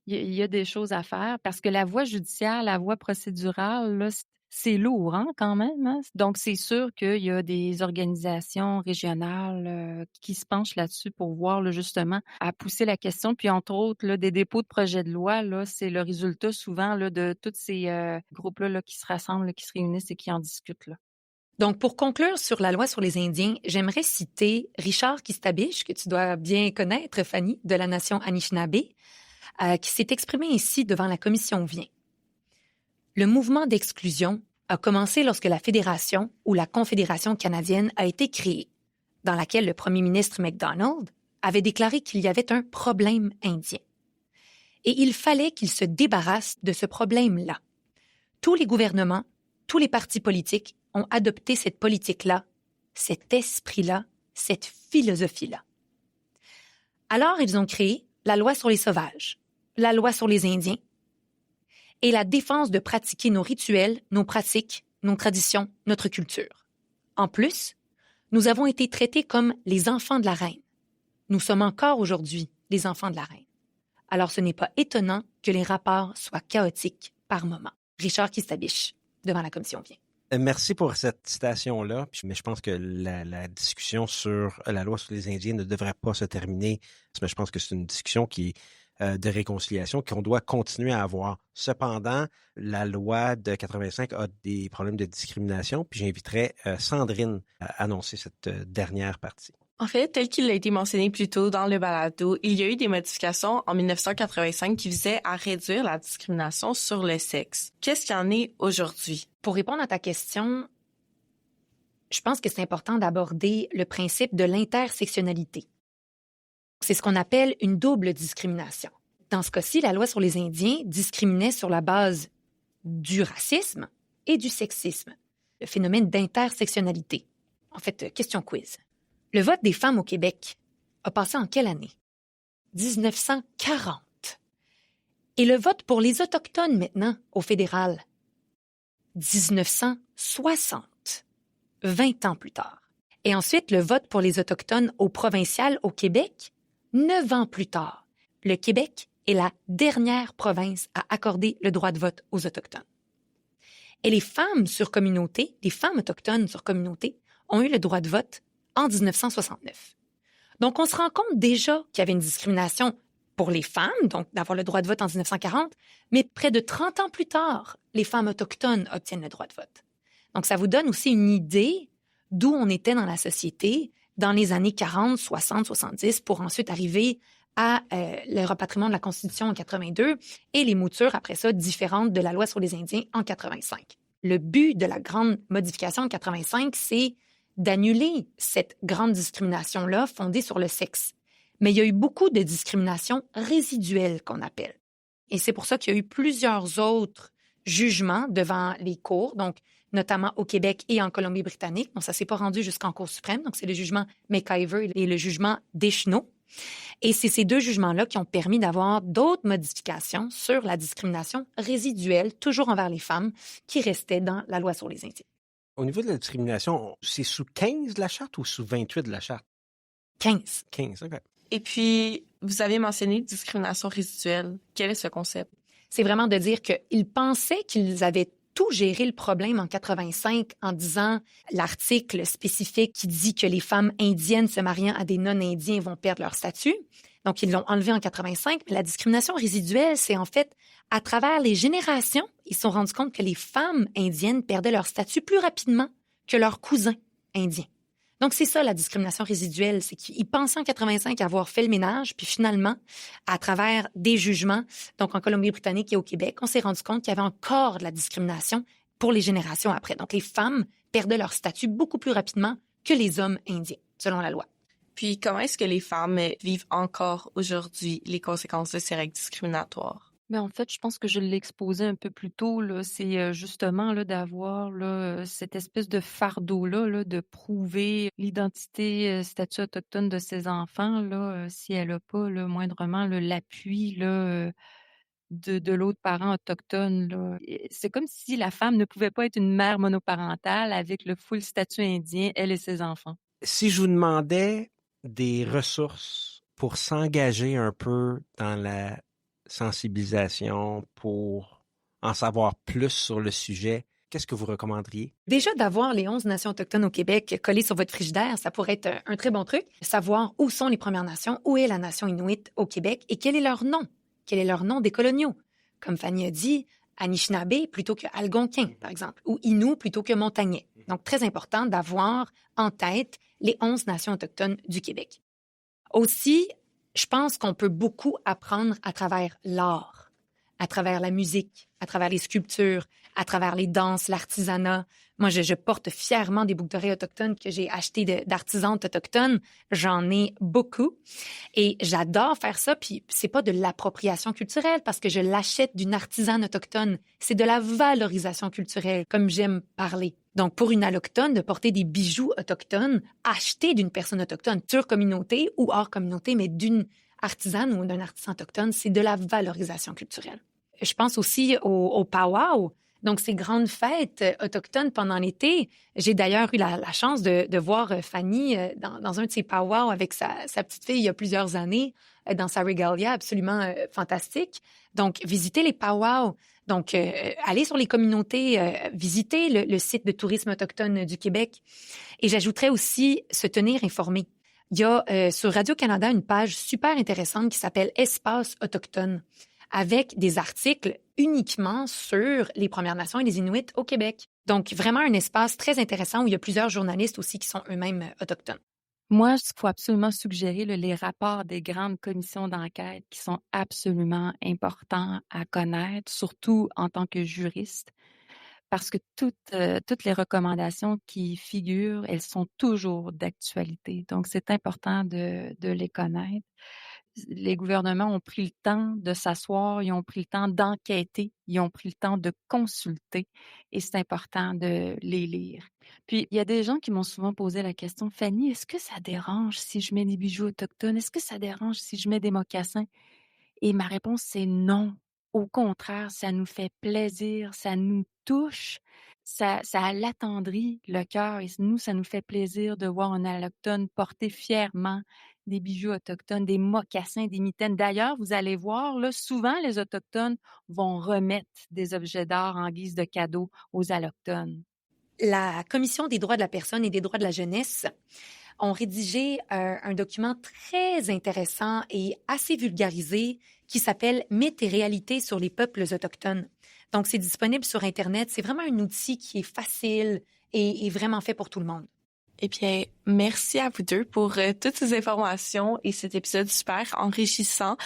y a des choses à faire, parce que la voie judiciaire, la voie procédurale, là, c'est lourd hein, quand même. Hein? Donc, c'est sûr qu'il y a des organisations régionales qui se penchent là-dessus pour voir là, justement à pousser la question. Puis, entre autres, là, des dépôts de projets de loi, là, c'est le résultat souvent là, de tous ces groupes-là là, qui se rassemblent, là, qui se réunissent et qui en discutent. Là. Donc, pour conclure sur la loi sur les Indiens, j'aimerais citer Richard Kistabiche, que tu dois bien connaître, Fanny, de la nation Anishinaabe, qui s'est exprimé ici devant la commission Vient. Le mouvement d'exclusion a commencé lorsque la Fédération ou la Confédération canadienne a été créée, dans laquelle le premier ministre MacDonald avait déclaré qu'il y avait un problème indien. Et il fallait qu'il se débarrasse de ce problème-là. Tous les gouvernements, tous les partis politiques ont adopté cette politique-là, cet esprit-là, cette philosophie-là. Alors, ils ont créé la loi sur les sauvages, la loi sur les Indiens et la défense de pratiquer nos rituels, nos pratiques, nos traditions, notre culture. En plus, nous avons été traités comme les enfants de la reine. Nous sommes encore aujourd'hui les enfants de la reine. Alors, ce n'est pas étonnant que les rapports soient chaotiques par moments. Richard Kistabiche, devant la commission Vient. Merci pour cette citation-là, mais je pense que la discussion sur la loi sur les Indiens ne devrait pas se terminer, mais je pense que c'est une discussion qui est de réconciliation qu'on doit continuer à avoir. Cependant, la loi de 85 a des problèmes de discrimination, puis j'inviterai Sandrine à annoncer cette dernière partie. En fait, tel qu'il a été mentionné plus tôt dans le balado, il y a eu des modifications en 1985 qui visaient à réduire la discrimination sur le sexe. Qu'est-ce qu'il y en est aujourd'hui? Pour répondre à ta question, je pense que c'est important d'aborder le principe de l'intersectionnalité. C'est ce qu'on appelle une double discrimination. Dans ce cas-ci, la loi sur les Indiens discriminait sur la base du racisme et du sexisme, le phénomène d'intersectionnalité. En fait, question quiz. Le vote des femmes au Québec a passé en quelle année? 1940. Et le vote pour les Autochtones maintenant, au fédéral? 1960. 20 ans plus tard. Et ensuite, le vote pour les Autochtones au provincial au Québec? 9 ans plus tard. Le Québec est la dernière province à accorder le droit de vote aux Autochtones. Et les femmes sur communauté, les femmes autochtones sur communauté, ont eu le droit de vote en 1969. Donc, on se rend compte déjà qu'il y avait une discrimination pour les femmes, donc d'avoir le droit de vote en 1940, mais près de 30 ans plus tard, les femmes autochtones obtiennent le droit de vote. Donc, ça vous donne aussi une idée d'où on était dans la société dans les années 40, 60, 70, pour ensuite arriver à le rapatriement de la Constitution en 82 et les moutures, après ça, différentes de la loi sur les Indiens en 85. Le but de la grande modification en 85, c'est d'annuler cette grande discrimination-là fondée sur le sexe. Mais il y a eu beaucoup de discrimination résiduelle qu'on appelle. Et c'est pour ça qu'il y a eu plusieurs autres jugements devant les cours, donc notamment au Québec et en Colombie-Britannique. Bon, ça ne s'est pas rendu jusqu'en Cour suprême, donc c'est le jugement McIver et le jugement Deschenaux. Et c'est ces deux jugements-là qui ont permis d'avoir d'autres modifications sur la discrimination résiduelle, toujours envers les femmes, qui restaient dans la loi sur les Indiens. Au niveau de la discrimination, c'est sous 15 de la charte ou sous 28 de la charte? 15. 15, OK. Et puis, vous avez mentionné discrimination résiduelle. Quel est ce concept? C'est vraiment de dire qu'ils pensaient qu'ils avaient tout géré le problème en 85 en disant l'article spécifique qui dit que les femmes indiennes se mariant à des non-indiens vont perdre leur statut. Donc, ils l'ont enlevé en 85. Mais la discrimination résiduelle, c'est en fait, à travers les générations, ils se sont rendus compte que les femmes indiennes perdaient leur statut plus rapidement que leurs cousins indiens. Donc, c'est ça la discrimination résiduelle, c'est qu'ils pensaient en 85 avoir fait le ménage, puis finalement, à travers des jugements, donc en Colombie-Britannique et au Québec, on s'est rendu compte qu'il y avait encore de la discrimination pour les générations après. Donc, les femmes perdaient leur statut beaucoup plus rapidement que les hommes indiens, selon la loi. Puis, comment est-ce que les femmes vivent encore aujourd'hui les conséquences de ces règles discriminatoires? Mais en fait, je pense que je l'ai exposé un peu plus tôt, là. C'est justement là, d'avoir là, cette espèce de fardeau-là là, de prouver l'identité, statut autochtone de ses enfants, là, si elle n'a pas là, moindrement là, l'appui là, de l'autre parent autochtone. Là. Et c'est comme si la femme ne pouvait pas être une mère monoparentale avec le full statut indien, elle et ses enfants. Si je vous demandais des ressources pour s'engager un peu dans la sensibilisation, pour en savoir plus sur le sujet, qu'est-ce que vous recommanderiez? Déjà, d'avoir les 11 nations autochtones au Québec collées sur votre frigidaire, ça pourrait être un très bon truc. Savoir où sont les Premières Nations, où est la nation inuit au Québec et quel est leur nom. Quel est leur nom des coloniaux? Comme Fanny a dit, Anishinaabe plutôt que Algonquin, par exemple, ou Innu plutôt que Montagnais. Donc, très important d'avoir en tête les 11 nations autochtones du Québec. Aussi, je pense qu'on peut beaucoup apprendre à travers l'art, à travers la musique, à travers les sculptures, à travers les danses, l'artisanat. Moi, je porte fièrement des boucles d'oreilles autochtones que j'ai achetées d'artisantes autochtones. J'en ai beaucoup. Et j'adore faire ça. Puis c'est pas de l'appropriation culturelle parce que je l'achète d'une artisane autochtone. C'est de la valorisation culturelle, comme j'aime parler. Donc, pour une allochtone, de porter des bijoux autochtones achetés d'une personne autochtone, sur communauté ou hors communauté, mais d'une artisane ou d'un artisan autochtone, c'est de la valorisation culturelle. Je pense aussi au powwow, donc ces grandes fêtes autochtones pendant l'été. J'ai d'ailleurs eu la chance de voir Fanny dans un de ses powwows avec sa petite fille il y a plusieurs années, dans sa regalia absolument fantastique. Donc, visiter les powwows. Donc, aller sur les communautés, visiter le site de tourisme autochtone du Québec. Et j'ajouterais aussi se tenir informé. Il y a sur Radio-Canada une page super intéressante qui s'appelle Espace autochtone, avec des articles uniquement sur les Premières Nations et les Inuits au Québec. Donc, vraiment un espace très intéressant où il y a plusieurs journalistes aussi qui sont eux-mêmes autochtones. Moi, il faut absolument suggérer les rapports des grandes commissions d'enquête qui sont absolument importants à connaître, surtout en tant que juriste, parce que toutes les recommandations qui figurent, elles sont toujours d'actualité. Donc, c'est important de les connaître. Les gouvernements ont pris le temps de s'asseoir, ils ont pris le temps d'enquêter, ils ont pris le temps de consulter et c'est important de les lire. Puis, il y a des gens qui m'ont souvent posé la question, Fanny, est-ce que ça dérange si je mets des bijoux autochtones? Est-ce que ça dérange si je mets des mocassins? Et ma réponse, c'est non. Au contraire, ça nous fait plaisir, ça nous touche, ça l'attendrit le cœur. Et nous, ça nous fait plaisir de voir un allochtone porter fièrement des bijoux autochtones, des mocassins, des mitaines. D'ailleurs, vous allez voir, là, souvent, les Autochtones vont remettre des objets d'art en guise de cadeau aux Allochtones. La Commission des droits de la personne et des droits de la jeunesse ont rédigé un document très intéressant et assez vulgarisé qui s'appelle « Mythes et réalités sur les peuples autochtones ». Donc, c'est disponible sur Internet. C'est vraiment un outil qui est facile et vraiment fait pour tout le monde. Eh bien, merci à vous deux pour toutes ces informations et cet épisode super enrichissant.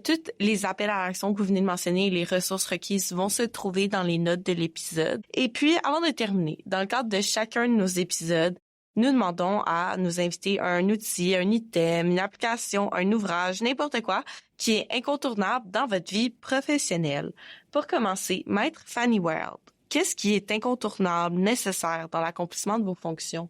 Tous les appels à l'action que vous venez de mentionner et les ressources requises vont se trouver dans les notes de l'épisode. Et puis, avant de terminer, dans le cadre de chacun de nos épisodes, nous demandons à nos invités un outil, un item, une application, un ouvrage, n'importe quoi, qui est incontournable dans votre vie professionnelle. Pour commencer, Maître Fanny World, qu'est-ce qui est incontournable, nécessaire dans l'accomplissement de vos fonctions?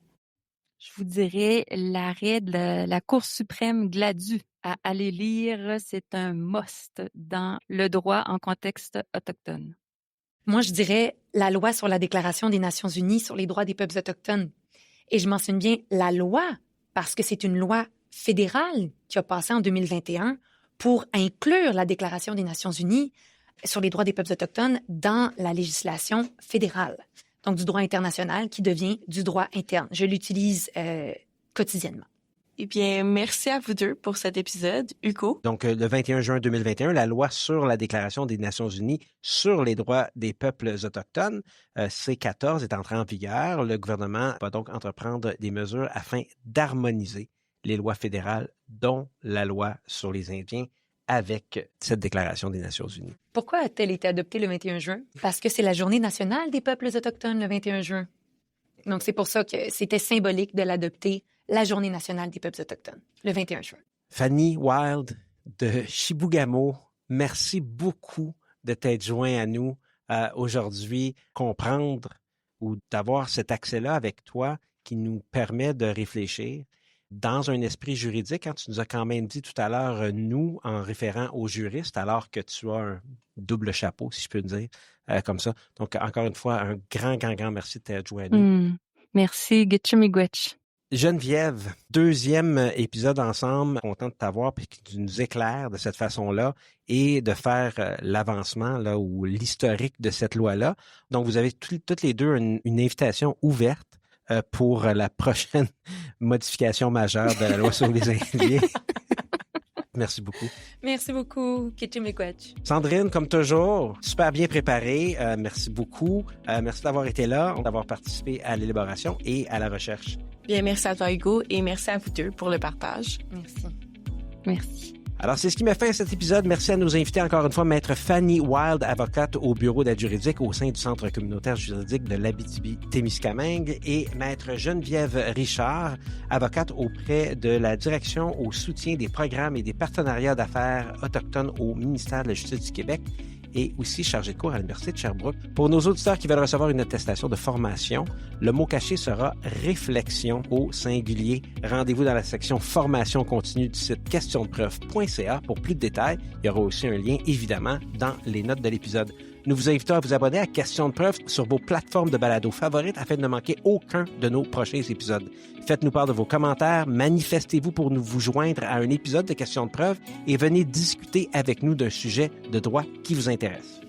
Je vous dirais l'arrêt de la Cour suprême Gladue à aller lire. C'est un must dans le droit en contexte autochtone. Moi, je dirais la loi sur la Déclaration des Nations unies sur les droits des peuples autochtones. Et je mentionne bien la loi parce que c'est une loi fédérale qui a passé en 2021 pour inclure la Déclaration des Nations unies sur les droits des peuples autochtones dans la législation fédérale. Donc, du droit international qui devient du droit interne. Je l'utilise quotidiennement. Eh bien, merci à vous deux pour cet épisode. Hugo? Donc, le 21 juin 2021, la loi sur la Déclaration des Nations unies sur les droits des peuples autochtones, C14, est entrée en vigueur. Le gouvernement va donc entreprendre des mesures afin d'harmoniser les lois fédérales, dont la loi sur les Indiens, avec cette Déclaration des Nations unies. Pourquoi a-t-elle été adoptée le 21 juin? Parce que c'est la Journée nationale des peuples autochtones le 21 juin. Donc, c'est pour ça que c'était symbolique de l'adopter, la Journée nationale des peuples autochtones, le 21 juin. Fanny Wild de Chibougamau, merci beaucoup de t'être joint à nous aujourd'hui, comprendre ou d'avoir cet accès-là avec toi qui nous permet de réfléchir dans un esprit juridique. Hein, tu nous as quand même dit tout à l'heure, nous, en référant aux juristes, alors que tu as un double chapeau, si je peux dire, comme ça. Donc, encore une fois, un grand merci de t'être joint à nous. Merci, Gitchumigwetch. Geneviève, deuxième épisode ensemble, content de t'avoir et que tu nous éclaires de cette façon-là et de faire l'avancement là ou l'historique de cette loi-là. Donc, vous avez toutes les deux une invitation ouverte pour la prochaine modification majeure de la loi sur les Indiens. Merci beaucoup. Merci beaucoup, Kitchumigwetch. Sandrine, comme toujours, super bien préparée. Merci beaucoup. Merci d'avoir été là, d'avoir participé à l'élaboration et à la recherche. Bien, merci à toi, Hugo, et merci à vous deux pour le partage. Merci. Alors, c'est ce qui met fin à cet épisode. Merci à nos invités encore une fois, Maître Fanny Wild, avocate au bureau d'aide juridique au sein du Centre communautaire juridique de l'Abitibi-Témiscamingue, et Maître Geneviève Richard, avocate auprès de la Direction au soutien des programmes et des partenariats d'affaires autochtones au ministère de la Justice du Québec et aussi chargée de cours à l'Université de Sherbrooke. Pour nos auditeurs qui veulent recevoir une attestation de formation, le mot caché sera « réflexion » au singulier. Rendez-vous dans la section « Formation continue » du site questiondepreuve.ca pour plus de détails. Il y aura aussi un lien, évidemment, dans les notes de l'épisode. Nous vous invitons à vous abonner à Questions de preuve sur vos plateformes de balado favorites afin de ne manquer aucun de nos prochains épisodes. Faites-nous part de vos commentaires, manifestez-vous pour vous joindre à un épisode de Questions de preuve et venez discuter avec nous d'un sujet de droit qui vous intéresse.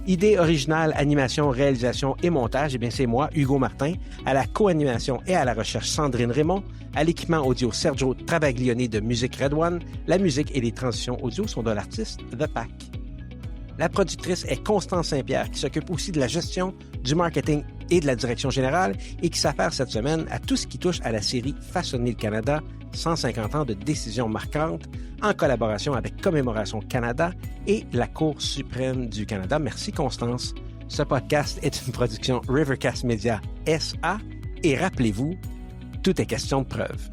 Idée originale, animation, réalisation et montage, eh bien c'est moi, Hugo Martin, à la co-animation et à la recherche Sandrine Raymond, à l'équipement audio Sergio Travaglione de Musique Red One. La musique et les transitions audio sont de l'artiste The Pack. La productrice est Constance Saint-Pierre, qui s'occupe aussi de la gestion, du marketing et de la direction générale et qui s'affaire cette semaine à tout ce qui touche à la série Façonner le Canada, 150 ans de décisions marquantes, en collaboration avec Commémoration Canada et la Cour suprême du Canada. Merci Constance. Ce podcast est une production Rivercast Media SA et rappelez-vous, tout est question de preuve.